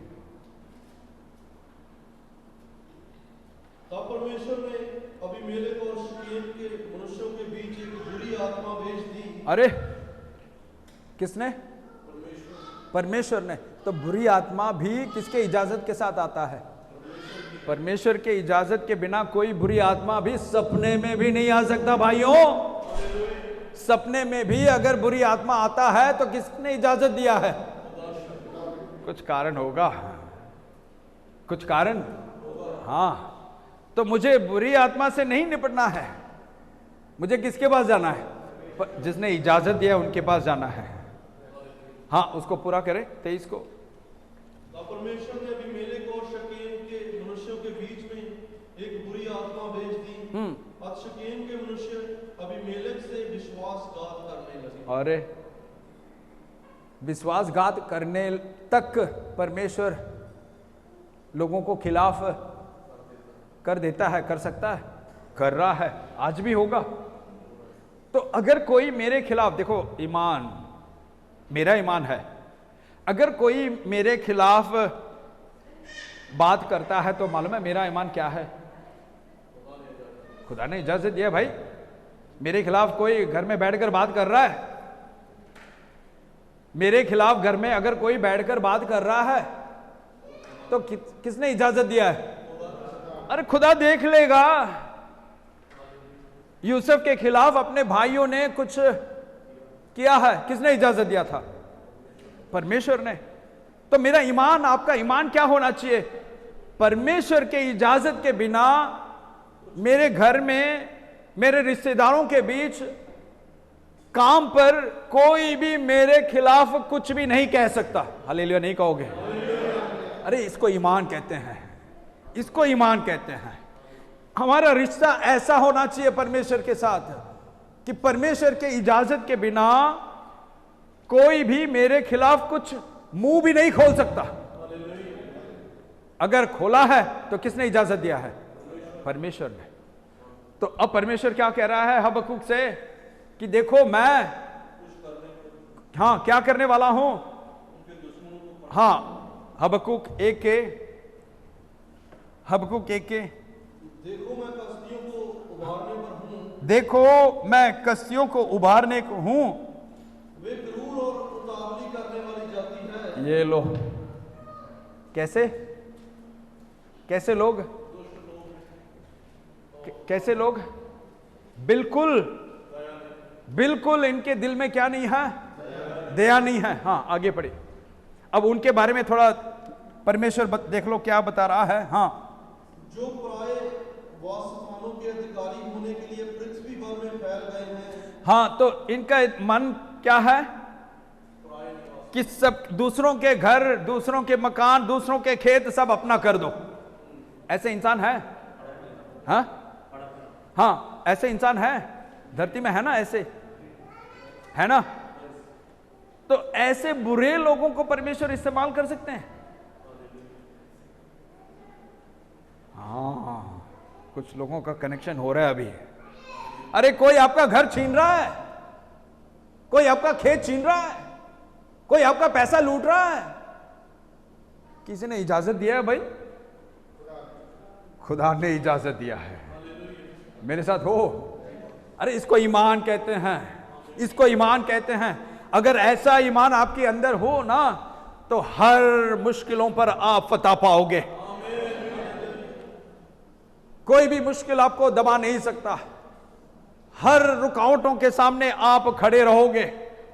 तब परमेश्वर ने अबीमेलेक और शकेम के मनुष्यों के बीच एक बुरी आत्मा भेज दी। अरे किसने? परमेश्वर ने। तो बुरी आत्मा भी किसके इजाजत के साथ आता है? परमेश्वर के इजाजत के बिना कोई बुरी आत्मा भी सपने में भी नहीं आ सकता। भाइयों, सपने में भी अगर बुरी आत्मा आता है तो किसने इजाजत दिया है? कुछ कारण होगा, कुछ कारण। हाँ, तो मुझे बुरी आत्मा से नहीं निपटना है, मुझे किसके पास जाना है? जिसने इजाजत दिया उनके पास जाना है। हाँ, उसको पूरा करें 23 को। तब परमेश्वर ने अबीमेलेक और शकेम के मनुष्यों के बीच में एक बुरी आत्मा भेज दी। अब शकेम के मनुष्य अबीमेलेक से विश्वासघात करने लगे। अरे विश्वासघात करने तक परमेश्वर लोगों को खिलाफ कर देता है, कर सकता है। कर रहा है, आज भी होगा। तो अगर कोई मेरे खिलाफ, देखो ईमान, मेरा ईमान है, अगर कोई मेरे खिलाफ बात करता है तो मालूम है मेरा ईमान क्या है? खुदा ने इजाजत दिया भाई। मेरे खिलाफ कोई घर में बैठकर बात कर रहा है, मेरे खिलाफ घर में अगर कोई बैठकर बात कर रहा है तो किसने इजाजत दिया है? अरे खुदा देख लेगा। यूसुफ के खिलाफ अपने भाइयों ने कुछ किया है, किसने इजाजत दिया था? परमेश्वर ने। तो मेरा ईमान, आपका ईमान क्या होना चाहिए? परमेश्वर के इजाजत के बिना मेरे घर में, मेरे रिश्तेदारों के बीच, काम पर कोई भी मेरे खिलाफ कुछ भी नहीं कह सकता। हालेलुया नहीं कहोगे? अरे इसको ईमान कहते हैं, इसको ईमान कहते हैं। हमारा रिश्ता ऐसा होना चाहिए परमेश्वर के साथ कि परमेश्वर के इजाजत के बिना कोई भी मेरे खिलाफ कुछ मुंह भी नहीं खोल सकता। अगर खोला है तो किसने इजाजत दिया है? परमेश्वर ने। तो अब परमेश्वर क्या कह रहा है हबक्कुक से कि देखो मैं क्या करने वाला हूं? हबक्कुक 1 के देखो मैं कस्तियों को उभारने को हूं। वे क्रूर और उतावली करने वाली जाति है। ये लो, कैसे लोग, कैसे लोग? बिल्कुल इनके दिल में क्या नहीं है? दया नहीं है। आगे पढ़े। अब उनके बारे में थोड़ा परमेश्वर देख लो क्या बता रहा है। जो पराए वासस्थानों के अधिकारी होने के लिए पृथ्वी भर में फैल गए हैं। तो इनका मन क्या है कि सब दूसरों के घर, दूसरों के मकान, दूसरों के खेत सब अपना कर दो। ऐसे इंसान है? ऐसे इंसान है धरती में, है ना? ऐसे है ना? तो ऐसे बुरे लोगों को परमेश्वर इस्तेमाल कर सकते हैं। कुछ लोगों का कनेक्शन हो रहा है अभी। अरे कोई आपका घर छीन रहा है, कोई आपका खेत छीन रहा है, कोई आपका पैसा लूट रहा है, किसी ने इजाजत दिया है भाई? खुदा ने इजाजत दिया है। मेरे साथ हो? अरे इसको ईमान कहते हैं, इसको ईमान कहते हैं। अगर ऐसा ईमान आपके अंदर हो ना तो हर मुश्किलों पर आप फतह पाओगे। कोई भी मुश्किल आपको दबा नहीं सकता। हर रुकावटों के सामने आप खड़े रहोगे।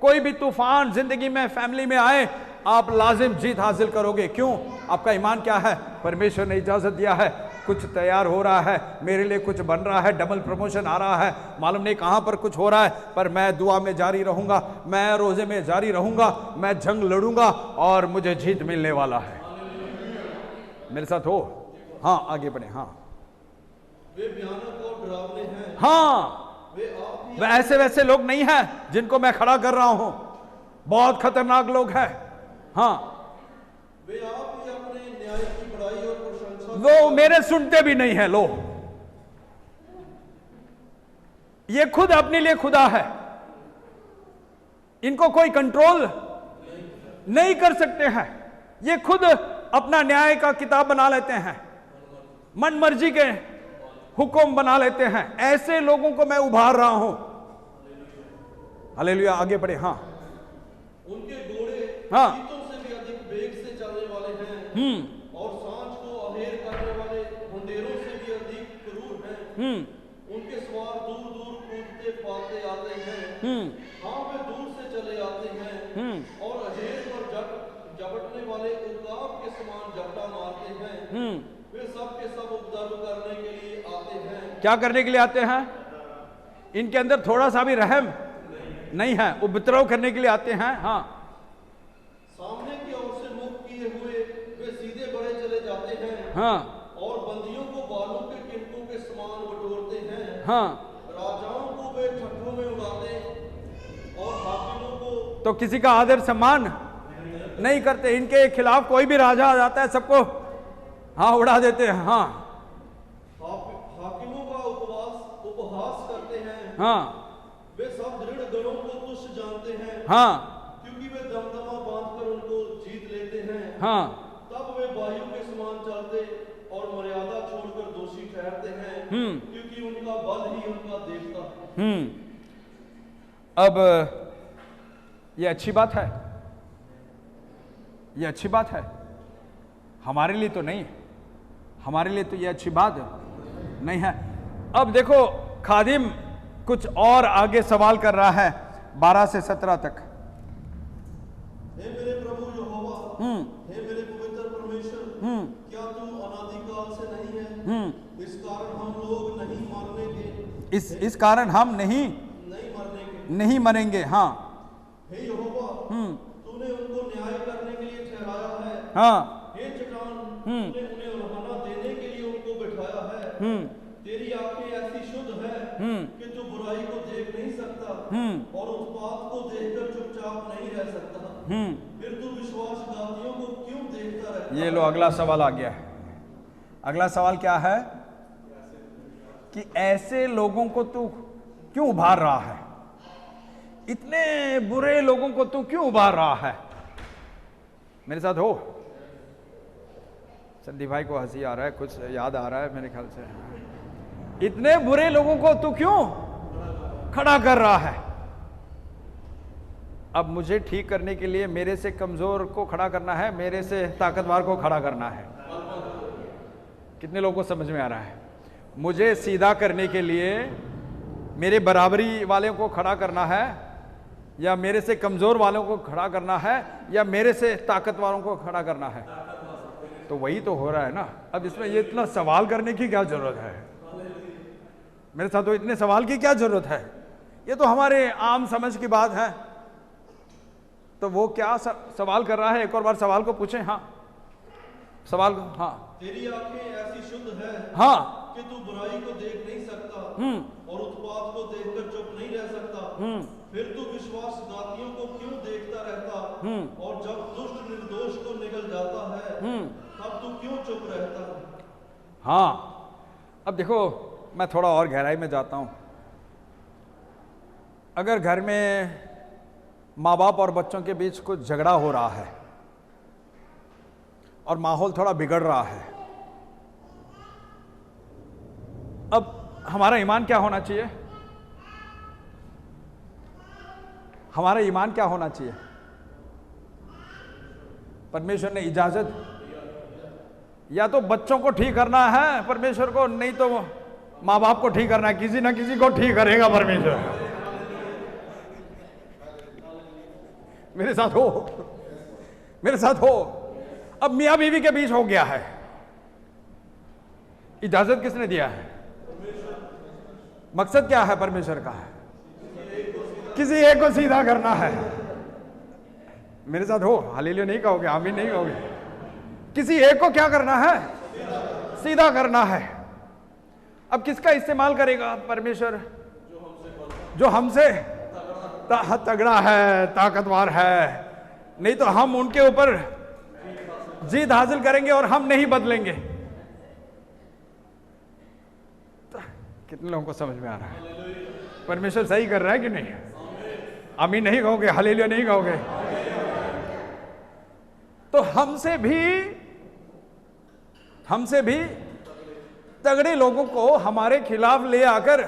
कोई भी तूफान जिंदगी में, फैमिली में आए, आप लाजिम जीत हासिल करोगे। क्यों? आपका ईमान क्या है? परमेश्वर ने इजाजत दिया है। कुछ तैयार हो रहा है, मेरे लिए कुछ बन रहा है, डबल प्रमोशन आ रहा है, मालूम नहीं कहां पर कुछ हो रहा है, पर मैं दुआ में जारी रहूंगा, मैं रोजे में जारी रहूंगा, मैं जंग लड़ूंगा और मुझे जीत मिलने वाला है। मेरे साथ हो? आगे बढ़े। वे भयानक और डरावने हैं। वे ऐसे वैसे लोग नहीं हैं जिनको मैं खड़ा कर रहा हूं। बहुत खतरनाक लोग हैं। वे आप ही अपने न्याय की बड़ाई और प्रशंसा, वो मेरे सुनते भी नहीं है। लो, ये खुद अपने लिए खुदा है, इनको कोई कंट्रोल नहीं कर सकते हैं। ये खुद अपना न्याय का किताब बना लेते हैं, मन मर्जी के हुक्म बना लेते हैं। ऐसे लोगों को मैं उभार रहा हूं। हालेलुया। आगे बढ़े। उनके घोड़े चीतों से भी अधिक वेग से चलने वाले हैं और सांझ को अहेर करने वाले मुंडेरों से भी अधिक क्रूर हैं। उनके सवार दूर दूर कूदते पाते आते हैं। वे दूर से चले आते हैं और अहेर पर झपटने वाले उकाब के समान झपटा मारते हैं। वे सब के सब उपद्रव करने के लिए आते हैं। क्या करने के लिए आते हैं? इनके अंदर थोड़ा सा भी रहम नहीं है, उपद्रव करने के लिए आते हैं। सामने की ओर से मुख किए हुए वे सीधे बढ़े चले जाते हैं। और बंदियों को बालों के किनकों के समान बटोरते हैं। राजाओं को वे ठट्ठों में उड़ाते और हाकिमों को तो किसी का आदर सम्मान नहीं करते। इनके खिलाफ कोई भी राजा आ जाता है, सबको उड़ा देते हैं। हाकिमों का उपवास हाँ वे सब दृढ़ गढ़ों को तुच्छ जानते हैं, हाँ क्योंकि वे दमदमा बांधकर उनको जीत लेते हैं। हाँ। तब वे वायु के समान चलते और मर्यादा छोड़कर दोषी ठहरते हैं, क्योंकि उनका बल ही उनका देवता है। अब ये अच्छी बात है, ये अच्छी बात है। हमारे लिए तो नहीं, हमारे लिए तो ये अच्छी बात नहीं है। अब देखो खादिम कुछ और आगे सवाल कर रहा है 12 से 17 तक। हे मेरे प्रभु यहोवा, हे मेरे पवित्र परमेश्वर, क्या तू अनादिकाल से नहीं है? इस कारण हम लोग नहीं मरने के, इस कारण हम नहीं मरेंगे। हाँ हे यहोवा, तूने उनको न्याय करने के लिए ठहराया है। हाँ हे चट्टान, तूने उन्हें उल्हाना देने के लिए उनको बिठाया है। तेरी आंखें ऐसी शुद्ध है कि तू बुराई को देख नहीं सकता और उत्पात को देखकर चुपचाप नहीं रह सकता। फिर तू विश्वासघातियों को क्यों देखता रहता है? ये लो अगला सवाल आ गया है। अगला सवाल क्या है कि ऐसे लोगों को तू क्यों उभार रहा है? इतने बुरे लोगों को तू क्यों उभार रहा है? मेरे साथ हो? संदीप भाई को हंसी आ रहा है, कुछ याद आ रहा है मेरे ख्याल से। इतने बुरे लोगों को तू क्यों खड़ा कर रहा है? अब मुझे ठीक करने के लिए मेरे से कमजोर को खड़ा करना है, मेरे से ताकतवर को खड़ा करना है। कितने लोगों को समझ में आ रहा है? मुझे सीधा करने के लिए मेरे बराबरी वाले को खड़ा करना है, या मेरे से कमजोर वालों को खड़ा करना है, या मेरे से ताकतवरों को खड़ा करना है? तो वही तो हो रहा है ना। अब इसमें ये इतना सवाल करने की क्या जरूरत है? मेरे साथ तो इतने सवाल की क्या जरूरत है? ये तो हमारे आम समझ की बात है। तो वो क्या सवाल कर रहा है? एक और बार सवाल को पूछें। हाँ सवाल को। हाँ तेरी आंखें ऐसी शुद्ध है हाँ कि तू बुराई को देख नहीं सकता और उत्पात को देखकर चुप नहीं रह सकता। फिर तू विश्वासघातियों को क्यों देखता रहता? और जब दुष्ट निर्दोष को निगल जाता है तब तू क्यों चुप रहता है? हाँ। अब देखो मैं थोड़ा और गहराई में जाता हूं। अगर घर में माँ बाप और बच्चों के बीच कुछ झगड़ा हो रहा है और माहौल थोड़ा बिगड़ रहा है, अब हमारा ईमान क्या होना चाहिए? हमारा ईमान क्या होना चाहिए? परमेश्वर ने इजाजत, या तो बच्चों को ठीक करना है परमेश्वर को, नहीं तो माँ बाप को ठीक करना है। किसी ना किसी को ठीक करेगा परमेश्वर। मेरे साथ हो, मेरे साथ हो। अब मियां बीवी के बीच हो गया है, इजाजत किसने दिया है? मकसद क्या है परमेश्वर का? है किसी एक को सीधा करना है। मेरे साथ हो? हालेलुया नहीं कहोगे, आमीन नहीं कहोगे? किसी एक को क्या करना है? सीधा करना है। अब किसका इस्तेमाल करेगा परमेश्वर? जो हमसे तगड़ा है, ताकतवर है। नहीं तो हम उनके ऊपर जीत हासिल करेंगे और हम नहीं बदलेंगे। कितने लोगों को समझ में आ रहा है? परमेश्वर सही कर रहा है कि नहीं? आमीन नहीं कहोगे? हालेलुया नहीं कहोगे? तो हमसे भी तगड़े लोगों को हमारे खिलाफ ले आकर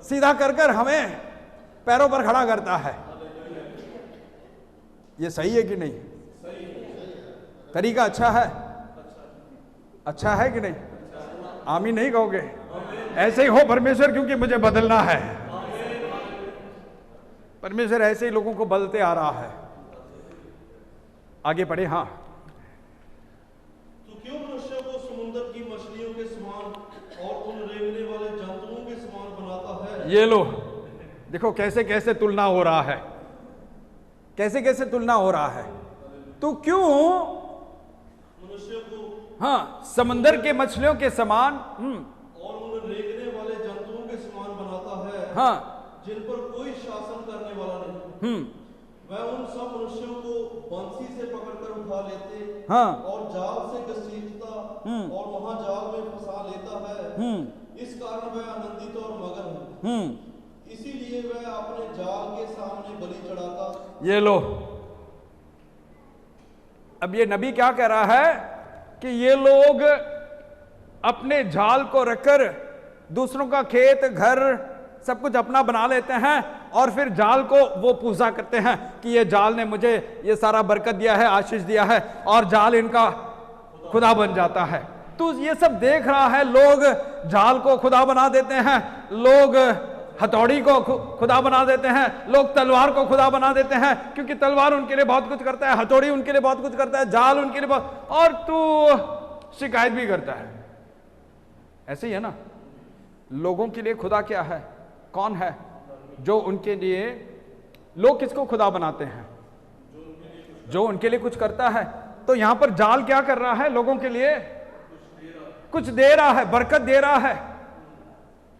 सीधा कर हमें पैरों पर खड़ा करता है। ये सही है कि नहीं? तरीका अच्छा है? अच्छा है कि नहीं? आमीन नहीं कहोगे? ऐसे ही हो परमेश्वर, क्योंकि मुझे बदलना है। परमेश्वर ऐसे ही लोगों को बदलते आ रहा है। आगे बढ़े। हाँ, तू क्यों मनुष्य को समुद्र की मछलियों के समान और उन रेंगने वाले जंतुओं के समान बनाता है? ये लो, देखो कैसे कैसे तुलना हो रहा है, कैसे कैसे तुलना हो रहा है। तू क्यों मनुष्य को हाँ समंदर के मछलियों के समान और उन रेंगने वाले जंतुओं के समान बनाता है, हाँ जिन पर कोई शासन करने वाला नहीं। वह उन सब मनुष्यों को बंसी से पकड़कर उठा लेते हाँ। और जाल से घसीटता और वहां जाल में फंसा लेता है। इस कारण वह आनंदित और मगन है, इसीलिए वह अपने जाल के सामने बलि चढ़ाता। ये लो, अब ये नबी क्या कह रहा है कि ये लोग अपने जाल को रखकर दूसरों का खेत घर सब कुछ अपना बना लेते हैं और फिर जाल को वो पूजा करते हैं कि ये जाल ने मुझे ये सारा बरकत दिया है, आशीष दिया है, और जाल इनका खुदा बन जाता है। तो ये सब देख रहा है, लोग जाल को खुदा बना देते हैं, लोग हथौड़ी को खुदा बना देते हैं, लोग तलवार को खुदा बना देते हैं, क्योंकि तलवार उनके लिए बहुत कुछ करता है, हथौड़ी उनके लिए बहुत कुछ करता है, जाल उनके लिए बहुत, और तू शिकायत भी करता है। ऐसे ही है ना, लोगों के लिए खुदा क्या है, कौन है जो उनके लिए, लोग किसको खुदा बनाते हैं? जो उनके लिए कुछ करता है। तो यहां पर जाल क्या कर रहा है? लोगों के लिए कुछ दे रहा है, बरकत दे रहा है,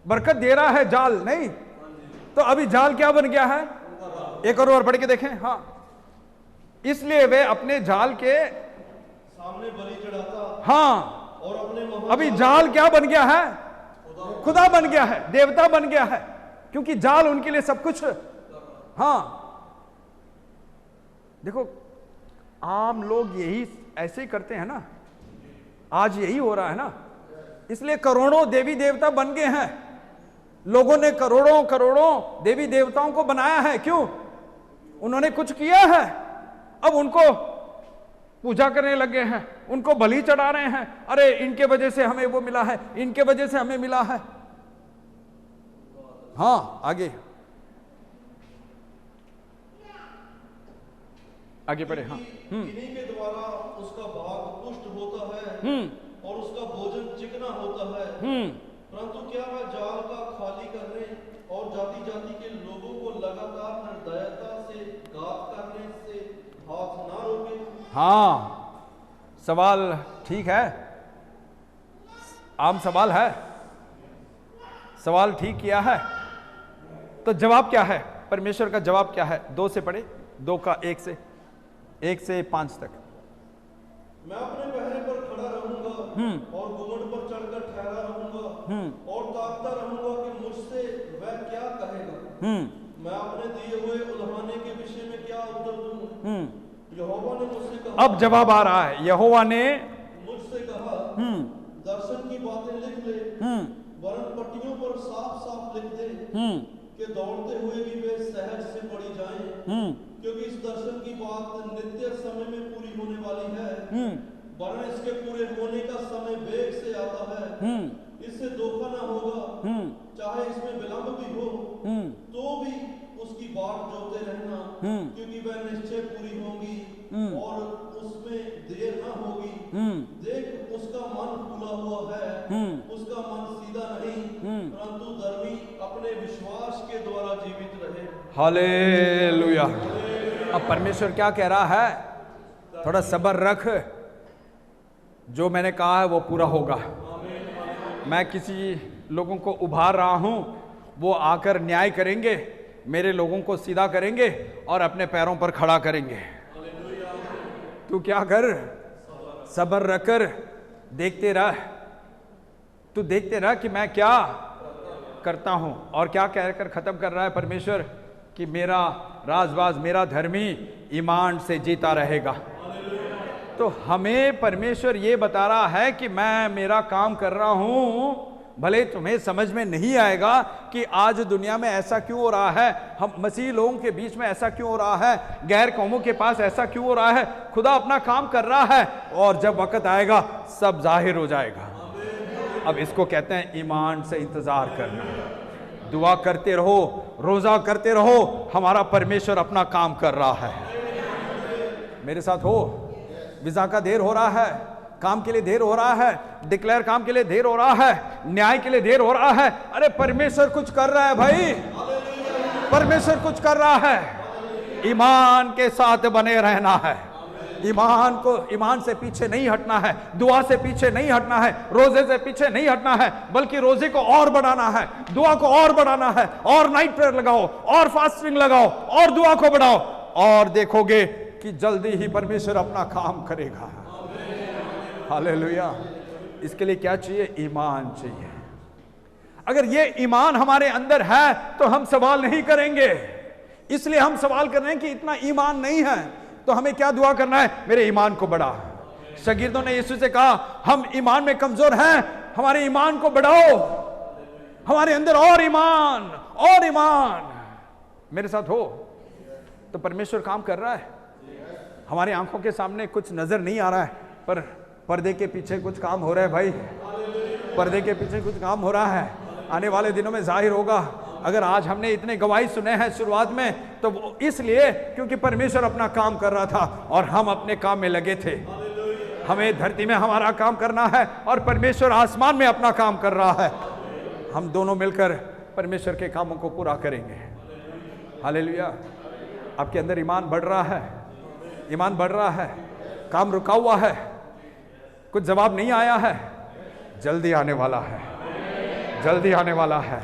बरकत दे रहा है जाल नहीं। तो अभी जाल क्या बन गया है? एक और पढ़ के देखें। हाँ, इसलिए वे अपने जाल के सामने बलि चढ़ाता। हाँ, और अपने अभी जाल क्या बन गया है? खुदा बन गया है, देवता बन गया है, क्योंकि जाल उनके लिए सब कुछ। हाँ, देखो आम लोग यही ऐसे ही करते हैं ना, आज यही हो रहा है ना, इसलिए करोड़ों देवी देवता बन गए हैं। लोगों ने करोड़ों करोड़ों देवी देवताओं को बनाया है। क्यों? उन्होंने कुछ किया है, अब उनको पूजा करने लगे हैं, उनको बलि चढ़ा रहे हैं। अरे इनके वजह से हमें वो मिला है, इनके वजह से हमें मिला है। हाँ, आगे आगे बढ़े। हाँ, इन्हीं के द्वारा उसका भाग पुष्ट होता है और उसका भोजन चिकना होता है। परंतु क्या वह जाल का खाली करने और जाति जाति के लोगों को लगातार निर्दयता से घात करने से हाथ ना रोके? हाँ, सवाल ठीक है, आम सवाल है, सवाल ठीक किया है। तो जवाब क्या है? परमेश्वर का जवाब क्या है? 2 से पढ़े, 2 का 1 से 5 तक। मैं अपने पहरे पर खड़ा रहूंगा और घुमट पर चढ़कर ठहरा रहूंगा और ताकता रहूंगा कि मुझसे वह क्या कहेगा। मैं अपने दिए हुए उल्हाने के विषय में क्या उत्तर दूं? यहोवा ने मुझसे कहा। अब जवाब आ रहा है, यहोवा ने मुझसे कहा, दर्शन की बातें लिख ले, वरन पट्टियों पर साफ साफ लिख दे कि दौड़ते हुए भी वे सहज से पड़ी जाएं, क्योंकि इस दर्शन की बात नित्य समय में पूरी होने वाली है, वरन इसके पूरे होने का समय वेग से आता है। इससे धोखा ना होगा, चाहे इसमें विलंब भी हो, तो भी उसकी बाट जोते रहना, क्योंकि वह निश्चय पूरी होगी और उसमें देर ना होगी। देख, उसका मन फूला हुआ है, उसका मन सीधा नहीं, परंतु धर्मी अपने विश्वास के द्वारा जीवित रहे। हालेलुया। अब परमेश्वर क्या कह रहा है? थोड़ा सब्र रख, जो मैंने कहा है वो पूरा होगा। मैं किसी लोगों को उभार रहा हूं, वो आकर न्याय करेंगे, मेरे लोगों को सीधा करेंगे और अपने पैरों पर खड़ा करेंगे। तू क्या कर? सब्र रखकर देखते रह, तू देखते रह कि मैं क्या करता हूं। और क्या कहकर खत्म कर रहा है परमेश्वर? कि मेरा राजबाज, मेरा धर्मी ईमान से जीता रहेगा। तो हमें परमेश्वर ये बता रहा है कि मैं मेरा काम कर रहा हूं। भले तुम्हें समझ में नहीं आएगा कि आज दुनिया में ऐसा क्यों हो रहा है, हम मसीह लोगों के बीच में ऐसा क्यों हो रहा है, गैर कौमों के पास ऐसा क्यों हो रहा है। खुदा अपना काम कर रहा है और जब वक्त आएगा सब जाहिर हो जाएगा। अब इसको कहते हैं ईमान से इंतजार करना। दुआ करते रहो, रोजा करते रहो, हमारा परमेश्वर अपना काम कर रहा है। मेरे साथ हो। वीजा का देर हो रहा है, काम के लिए देर हो रहा है, डिक्लेयर काम के लिए देर हो रहा है, न्याय के लिए देर हो रहा है। अरे परमेश्वर कुछ कर रहा है भाई, परमेश्वर कुछ कर रहा है। ईमान के साथ बने रहना है, ईमान से पीछे नहीं हटना है, दुआ से पीछे नहीं हटना है, रोजे से पीछे नहीं हटना है, बल्कि रोजे को और बढ़ाना है, दुआ को और बढ़ाना है, और नाइट प्रेयर लगाओ, और फास्टिंग लगाओ, और दुआ को बढ़ाओ, और देखोगे कि जल्दी ही परमेश्वर अपना काम करेगा। हालेलुया। इसके लिए क्या चाहिए? ईमान चाहिए। अगर ये ईमान हमारे अंदर है तो हम सवाल नहीं करेंगे। इसलिए हम सवाल कर रहे हैं कि इतना ईमान नहीं है, तो हमें क्या दुआ करना है? मेरे ईमान को बढ़ा। शागिर्दों ने यीशु से कहा, हम ईमान में कमजोर हैं, हमारे ईमान को बढ़ाओ, हमारे अंदर और ईमान, और ईमान। मेरे साथ हो तो परमेश्वर काम कर रहा है। हमारी आंखों के सामने कुछ नजर नहीं आ रहा है, पर पर्दे के पीछे कुछ काम हो रहा है भाई। पर्दे के पीछे कुछ काम हो रहा है, आने वाले दिनों में जाहिर होगा। अगर आज हमने इतने गवाही सुने हैं शुरुआत में, तो वो इसलिए क्योंकि परमेश्वर अपना काम कर रहा था और हम अपने काम में लगे थे। हमें धरती में हमारा काम करना है और परमेश्वर आसमान में अपना काम कर रहा है। हम दोनों मिलकर परमेश्वर के कामों को पूरा करेंगे। हालेलुया। आपके अंदर ईमान बढ़ रहा है, ईमान बढ़ रहा है। काम रुका हुआ है, कुछ जवाब नहीं आया है, जल्दी आने वाला है, जल्दी आने वाला है।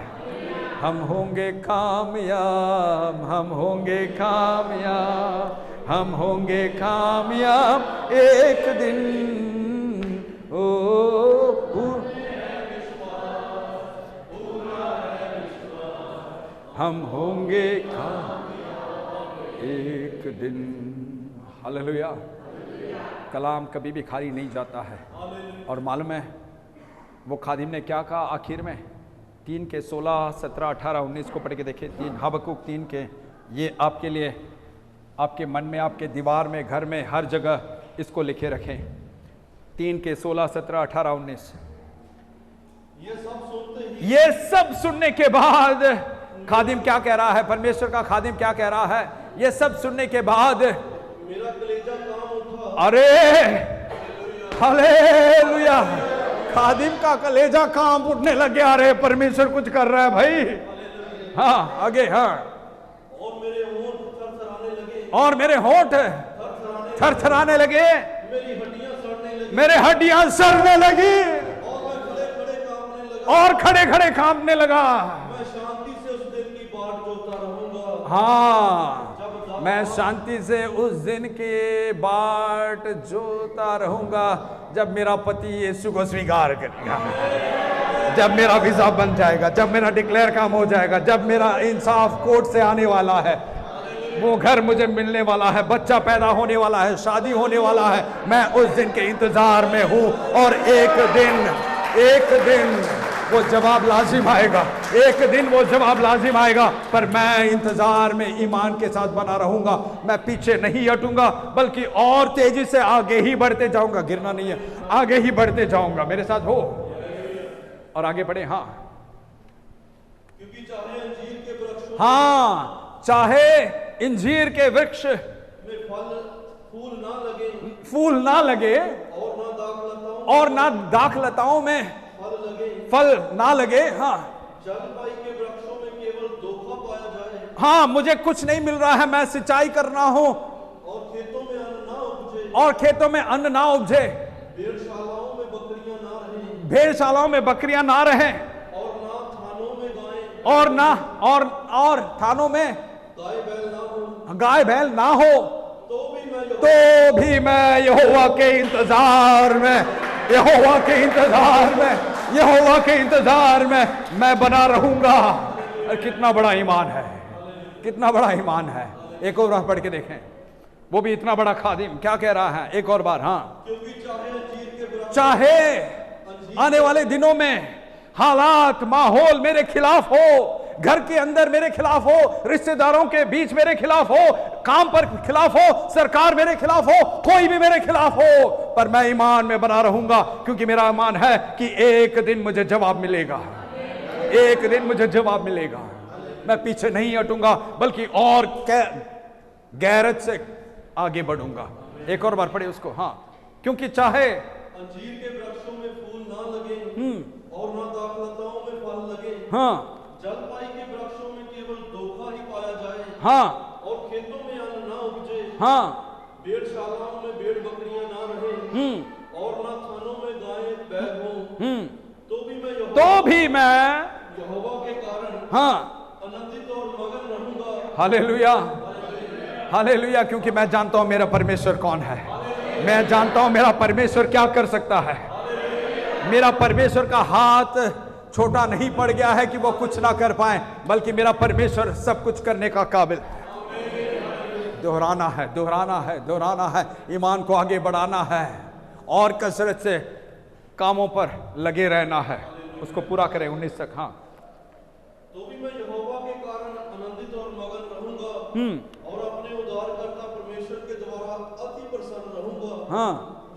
हम होंगे कामयाब, हम होंगे कामयाब, हम होंगे कामयाब एक दिन। हम होंगे कामयाब एक दिन। हालेलुया। कलाम कभी भी खाली नहीं जाता है। और मालूम है वो खादिम ने क्या कहा आखिर में? 3 के 16, 17, 18, 19 को पढ़ के देखे। 3 हबक्कुक 3 के, ये आपके लिए, आपके मन में, आपके दीवार में, घर में, हर जगह इसको लिखे रखें। 3 के 16, 17, 18, 19। ये सब सुनने के बाद खादिम क्या कह रहा है? परमेश्वर का खादिम क्या कह रहा है? ये सब सुनने के बाद मेरा कलेजा काम उठा। अरे हालेलुया। खादिम का कलेजा काम उठने लग गया। अरे परमेश्वर कुछ कर रहा है भाई। हाँ आगे। हाँ, और मेरे होंठ थरथराने लगे, और मेरे होंठ थरथराने लगे, मेरी हड्डियां सड़ने लगी, मेरे हड्डियां सड़ने लगी, और मैं खड़े खड़े कांपने लगा। और खड़े खड़े कांपने लगा। मैं शांति से उस दिन की बाट जोता रहूंगा। हाँ, मैं शांति से उस दिन की बाट जोता रहूंगा जब मेरा पति यीशु को स्वीकार करेगा, जब मेरा वीजा बन जाएगा, जब मेरा डिक्लेयर काम हो जाएगा, जब मेरा इंसाफ कोर्ट से आने वाला है, वो घर मुझे मिलने वाला है, बच्चा पैदा होने वाला है, शादी होने वाला है। मैं उस दिन के इंतजार में हूं। और एक दिन वो जवाब लाजिम आएगा, एक दिन वो जवाब लाजिम आएगा। पर मैं इंतजार में ईमान के साथ बना रहूंगा। मैं पीछे नहीं हटूंगा, बल्कि और तेजी से आगे ही बढ़ते जाऊंगा। गिरना नहीं है, आगे ही बढ़ते जाऊंगा। मेरे साथ हो और आगे बढ़े। हाँ, क्योंकि चाहे अंजीर के वृक्ष, हाँ, चाहे इंजीर के वृक्ष में फूल ना लगे, और ना दाखलताओं में फल ना लगे। हाँ, जलपाई के वृक्षों में केवल धोखा पाया जाए। हाँ, मुझे कुछ नहीं मिल रहा है, मैं सिंचाई कर रहा हूं, और खेतों में अन्न ना उपजे, और खेतों में अन्न ना उपजे, भेड़शालाओं में बकरियां ना रहें, भेड़शालाओं में बकरियां ना रहें, और ना थानों में गायें, और थानों में गाय बैल ना हो, तो भी मैं यहोवा के इंतजार में, यहोवा के इंतजार में, यहोवा के इंतजार में मैं बना रहूंगा। और कितना बड़ा ईमान है, कितना बड़ा ईमान है। एक और बार पढ़ के देखें, वो भी इतना बड़ा खादिम क्या कह रहा है। एक और बार। हाँ, क्योंकि चाहे आने वाले दिनों में हालात, माहौल मेरे खिलाफ हो, घर के अंदर मेरे खिलाफ हो, रिश्तेदारों के बीच मेरे खिलाफ हो, काम पर खिलाफ हो, सरकार मेरे खिलाफ हो, कोई भी मेरे खिलाफ हो, पर मैं ईमान में बना रहूंगा, क्योंकि मेरा ईमान है कि एक दिन मुझे जवाब मिलेगा, एक दिन मुझे जवाब मिलेगा। मैं पीछे नहीं हटूंगा, बल्कि और गैरत से आगे बढ़ूंगा। एक और बार पढ़े उसको। हाँ, क्योंकि चाहे अंजीर के वृक्षों में फूल ना लगे, और ना दाखलताओं में फल लगे, हाँ, जलपाई के वृक्षों में केवल धोखा ही पाया जाए, हाँ, और खेतों में अन्न ना उपजे, हाँ, भेड़शालाओं में भेड़ बकरियां ना रहें, और ना थानों में गायें बैल हों, तो भी मैं यहोवा के कारण, हाँ, आनंदित और मगन रहूंगा। हालेलुया, हालेलुया, क्योंकि मैं जानता हूं मेरा परमेश्वर कौन है। मैं जानता हूं मेरा परमेश्वर क्या कर सकता है। मेरा परमेश्वर का हाथ छोटा नहीं पड़ गया है कि वो कुछ ना कर पाए, बल्कि मेरा परमेश्वर सब कुछ करने का काबिल है। दोहराना है, दोहराना है, दोहराना है, ईमान को आगे बढ़ाना है और कसरत से कामों पर लगे रहना है, उसको पूरा करें 19 तक। हाँ, तो भी मैं यहोवा के कारण आनंदित और मगन रहूंगा और अपने उद्धारकर्ता परमेश्वर के द्वारा अति प्रसन्न रहूंगा। हाँ,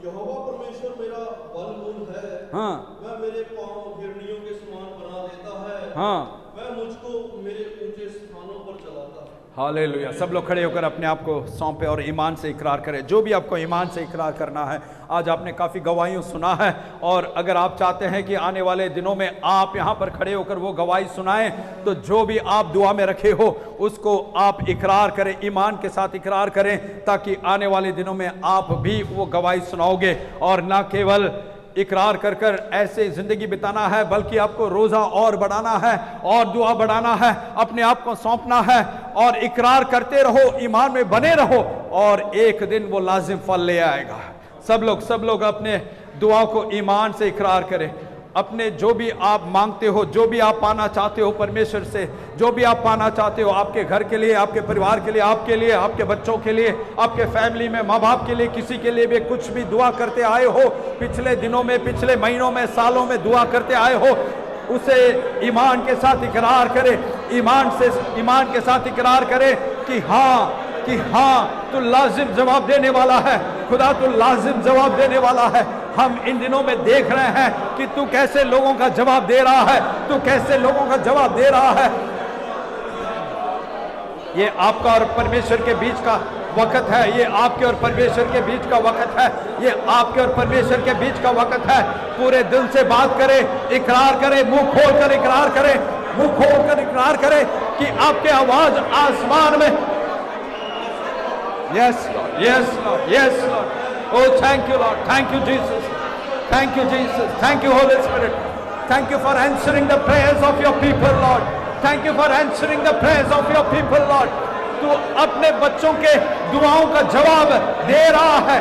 यहोवा परमेश्वर मेरा बल गुण है। हाँ, वह मेरे पांव हिरनियों के समान बना देता है। हाँ, वह मुझको मेरे ऊंचे स्थानों पर चलाता है। हालेलुया। सब लोग खड़े होकर अपने आप को सौंपे और ईमान से इकरार करें, जो भी आपको ईमान से इकरार करना है। आज आपने काफ़ी गवाहियों सुना है, और अगर आप चाहते हैं कि आने वाले दिनों में आप यहाँ पर खड़े होकर वो गवाही सुनाएं, तो जो भी आप दुआ में रखे हो उसको आप इकरार करें, ईमान के साथ इकरार करें, ताकि आने वाले दिनों में आप भी वो गवाही सुनाओगे। और ना केवल इकरार कर कर ऐसे जिंदगी बिताना है, बल्कि आपको रोजा और बढ़ाना है और दुआ बढ़ाना है, अपने आप को सौंपना है और इकरार करते रहो, ईमान में बने रहो, और एक दिन वो लाजिम फल ले आएगा। सब लोग अपने दुआ को ईमान से इकरार करें। अपने जो भी आप मांगते हो, जो भी आप पाना चाहते हो परमेश्वर से, जो भी आप पाना चाहते हो आपके घर के लिए, आपके परिवार के लिए, आपके लिए, आपके बच्चों के लिए, आपके फैमिली में, माँ बाप के लिए, किसी के लिए भी कुछ भी दुआ करते आए हो, पिछले दिनों में, पिछले महीनों में, सालों में दुआ करते आए हो, उसे ईमान के साथ इकरार करें। ईमान के साथ इकरार करें कि हाँ तू लाजिम जवाब देने वाला है। खुदा तू लाजिम जवाब देने वाला है। हम इन दिनों में देख रहे हैं कि तू कैसे लोगों का जवाब दे रहा है, तू कैसे लोगों का जवाब दे रहा है। ये आपका और परमेश्वर के बीच का वक्त है, ये आपके और परमेश्वर के बीच का वक्त है, ये आपके और परमेश्वर के बीच का वक्त है। पूरे दिल से बात करें, इकरार करें, मुंह खोलकर इकरार करें, मुंह खोलकर इकरार करें कि आपके आवाज आसमान में। Yes Lord, yes Lord, yes Lord. Oh, thank you Lord, thank you Jesus, thank you Jesus, thank you Holy Spirit, thank you for answering the prayers of your people Lord, thank you for answering the prayers of your people Lord. तू अपने बच्चों के दुआओं का जवाब दे रहा है।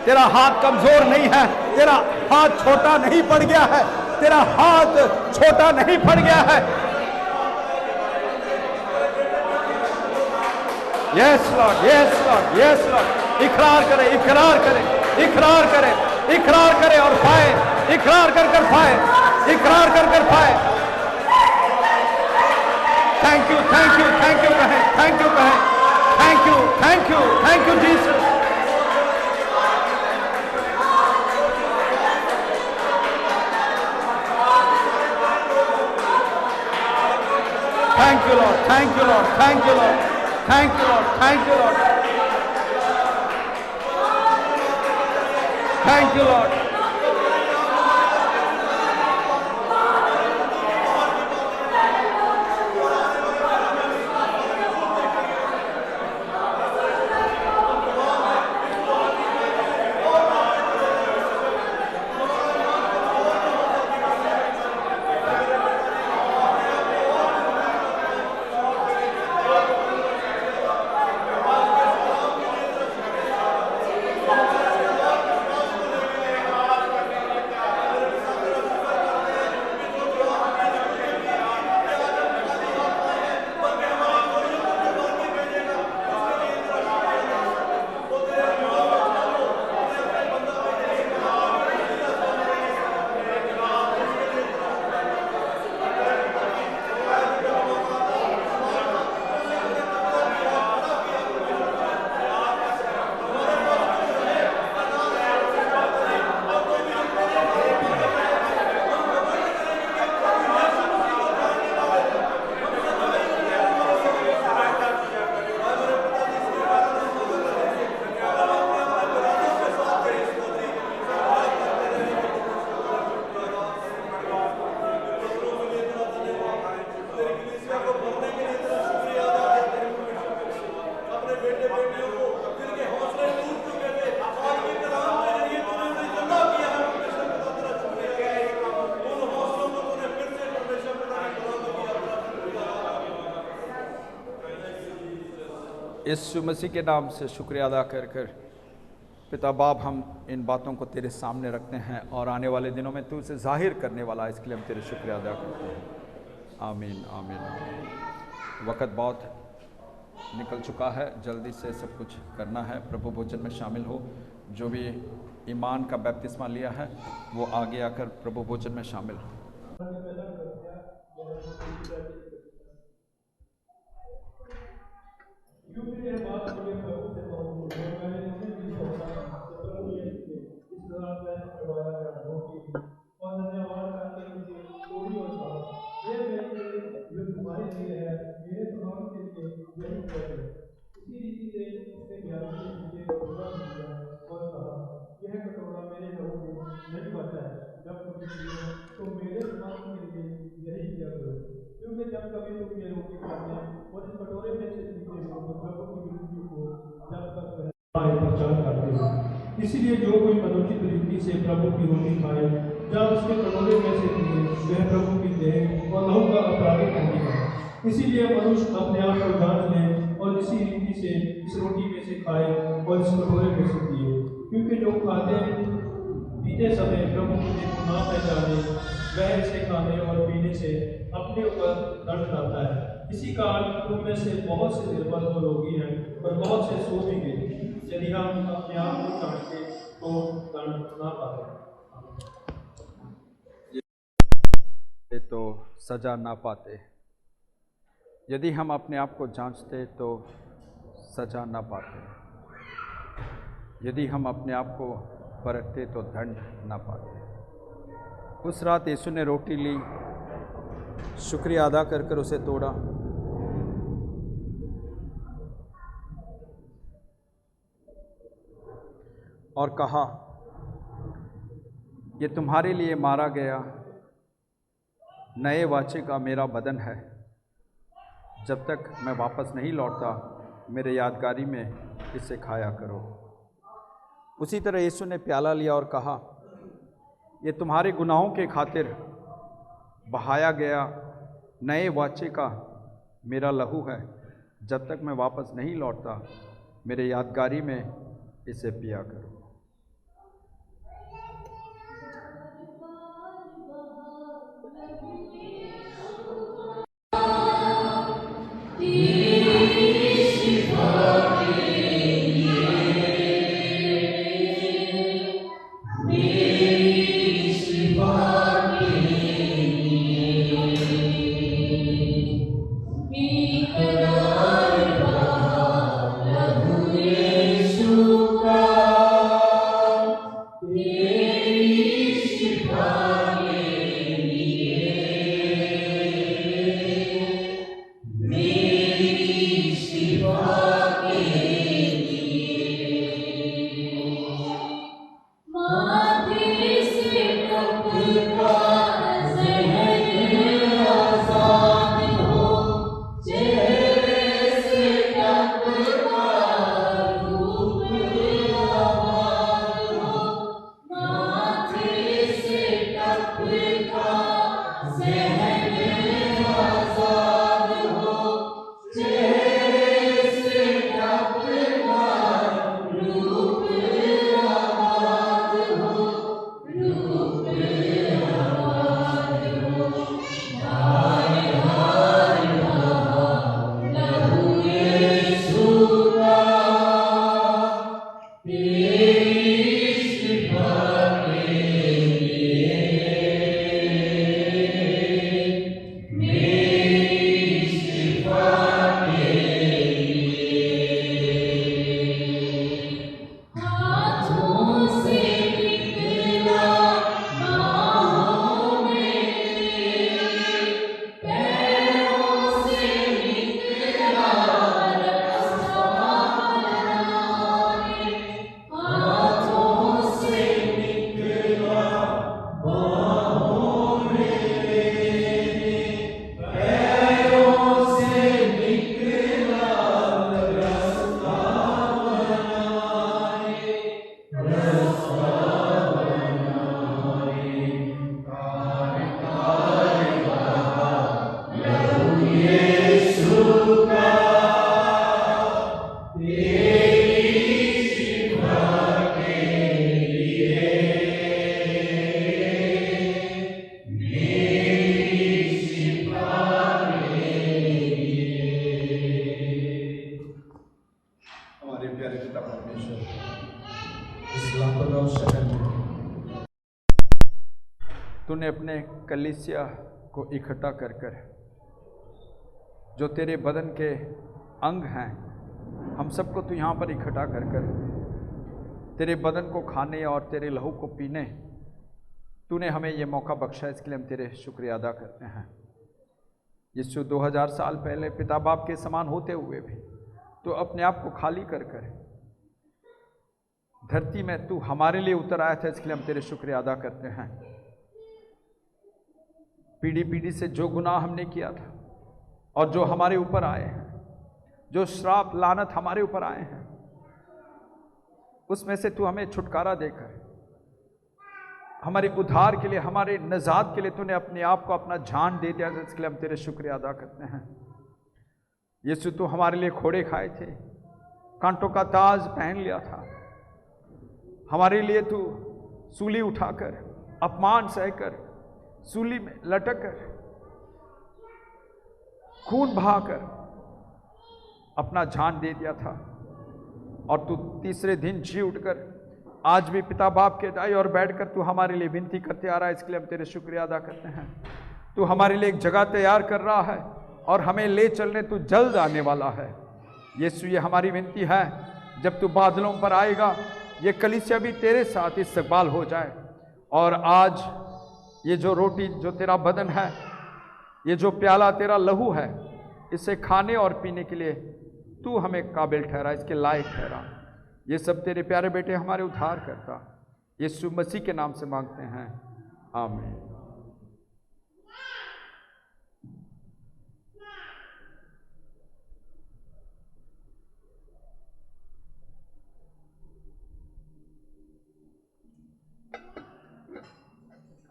तेरा हाथ कमजोर नहीं है, तेरा हाथ छोटा नहीं पड़ गया है, तेरा हाथ छोटा नहीं पड़ गया है। Yes Lord, yes Lord, yes Lord. इकरार करें, इकरार करें, इकरार करें, इकरार करें और पाए, इकरार कर कर पाए, इकरार कर कर पाए। Thank you, thank you, thank you कहें, थैंक यू कहें, thank you, thank you, thank you Jesus. Thank you Lord, thank you Lord, thank you Lord, thank you Lord, thank you Lord, thank you Lord. यीशु मसीह के नाम से शुक्रिया अदा कर कर पिता बाप हम इन बातों को तेरे सामने रखते हैं और आने वाले दिनों में तू इसे जाहिर करने वाला है, इसके लिए हम तेरे शुक्रिया अदा करते हैं। आमीन आमीन आमीन। वक्त बहुत निकल चुका है, जल्दी से सब कुछ करना है। प्रभु भोजन में शामिल हो। जो भी ईमान का बपतिस्मा लिया है वो आगे आकर प्रभु भोजन में शामिल हो। इसीलिए जो कोई मनोचित रीति से प्रभु की रोटी खाए या उसके कटोरे में से पिए वह प्रभु की देह और लहू का अपराधी नहीं है। इसीलिए मनुष्य अपने आप को जांच ले और इसी रीति से इस रोटी में से खाए और इस कटोरे में से पिए, क्योंकि जो खाते पीते समय प्रभु की देह को ना पहचाने वह इसे खाने और पीने से अपने ऊपर दंड लाता है। इसी कारण तुम में से बहुत से निर्बल और रोगी हैं और बहुत से सो भी गए। यदि हम अपने आप को जांचते तो दंड ना पाते तो सजा ना पाते। यदि हम अपने आप को जांचते तो सजा ना पाते। यदि हम अपने आप को परखते तो दंड ना पाते। उस रात यीशु ने रोटी ली, शुक्रिया अदा कर कर उसे तोड़ा और कहा, ये तुम्हारे लिए मारा गया नए वाचे का मेरा बदन है। जब तक मैं वापस नहीं लौटता मेरे यादगारी में इसे खाया करो। उसी तरह यीशु ने प्याला लिया और कहा, ये तुम्हारे गुनाहों के खातिर बहाया गया नए वाचे का मेरा लहू है। जब तक मैं वापस नहीं लौटता मेरे यादगारी में इसे पिया करो। इस लापरवाह शहर में तूने अपने कलीसिया को इकट्ठा कर कर जो तेरे बदन के अंग हैं, हम सबको तू यहाँ पर इकट्ठा कर कर तेरे बदन को खाने और तेरे लहू को पीने तूने हमें ये मौका बख्शा, इसके लिए हम तेरे शुक्रिया अदा करते हैं। यीशु 2000 साल पहले पिता बाप के समान होते हुए भी तो अपने आप को खाली कर कर धरती में तू हमारे लिए उतर आया था, इसके लिए हम तेरे शुक्रिया अदा करते हैं। पीढ़ी पीढ़ी से जो गुनाह हमने किया था और जो हमारे ऊपर आए हैं, जो श्राप लानत हमारे ऊपर आए हैं, उसमें से तू हमें छुटकारा देकर हमारे उद्धार के लिए, हमारे नजात के लिए तूने अपने आप को अपना जान दे दिया, इसके लिए हम तेरे शुक्रिया अदा करते हैं। यीशु तू हमारे लिए खोड़े खाए थे, कांटों का ताज पहन लिया था, हमारे लिए तू सूली उठाकर, अपमान सहकर, सूली में लटक कर, खून बहाकर अपना जान दे दिया था, और तू तीसरे दिन जी उठकर आज भी पिता बाप के दाई और बैठकर तू हमारे लिए विनती करते आ रहा है, इसके लिए हम तेरे शुक्रिया अदा करते हैं। तू हमारे लिए एक जगह तैयार कर रहा है और हमें ले चलने तू जल्द आने वाला है। यीशु ये हमारी विनती है, जब तू बादलों पर आएगा ये कलीसिया भी तेरे साथ इस्तकबाल हो जाए, और आज ये जो रोटी जो तेरा बदन है, ये जो प्याला तेरा लहू है, इसे खाने और पीने के लिए तू हमें काबिल ठहरा, इसके लायक ठहरा। ये सब तेरे प्यारे बेटे हमारे उद्धार करता यीशु मसीह के नाम से मांगते हैं, आमीन।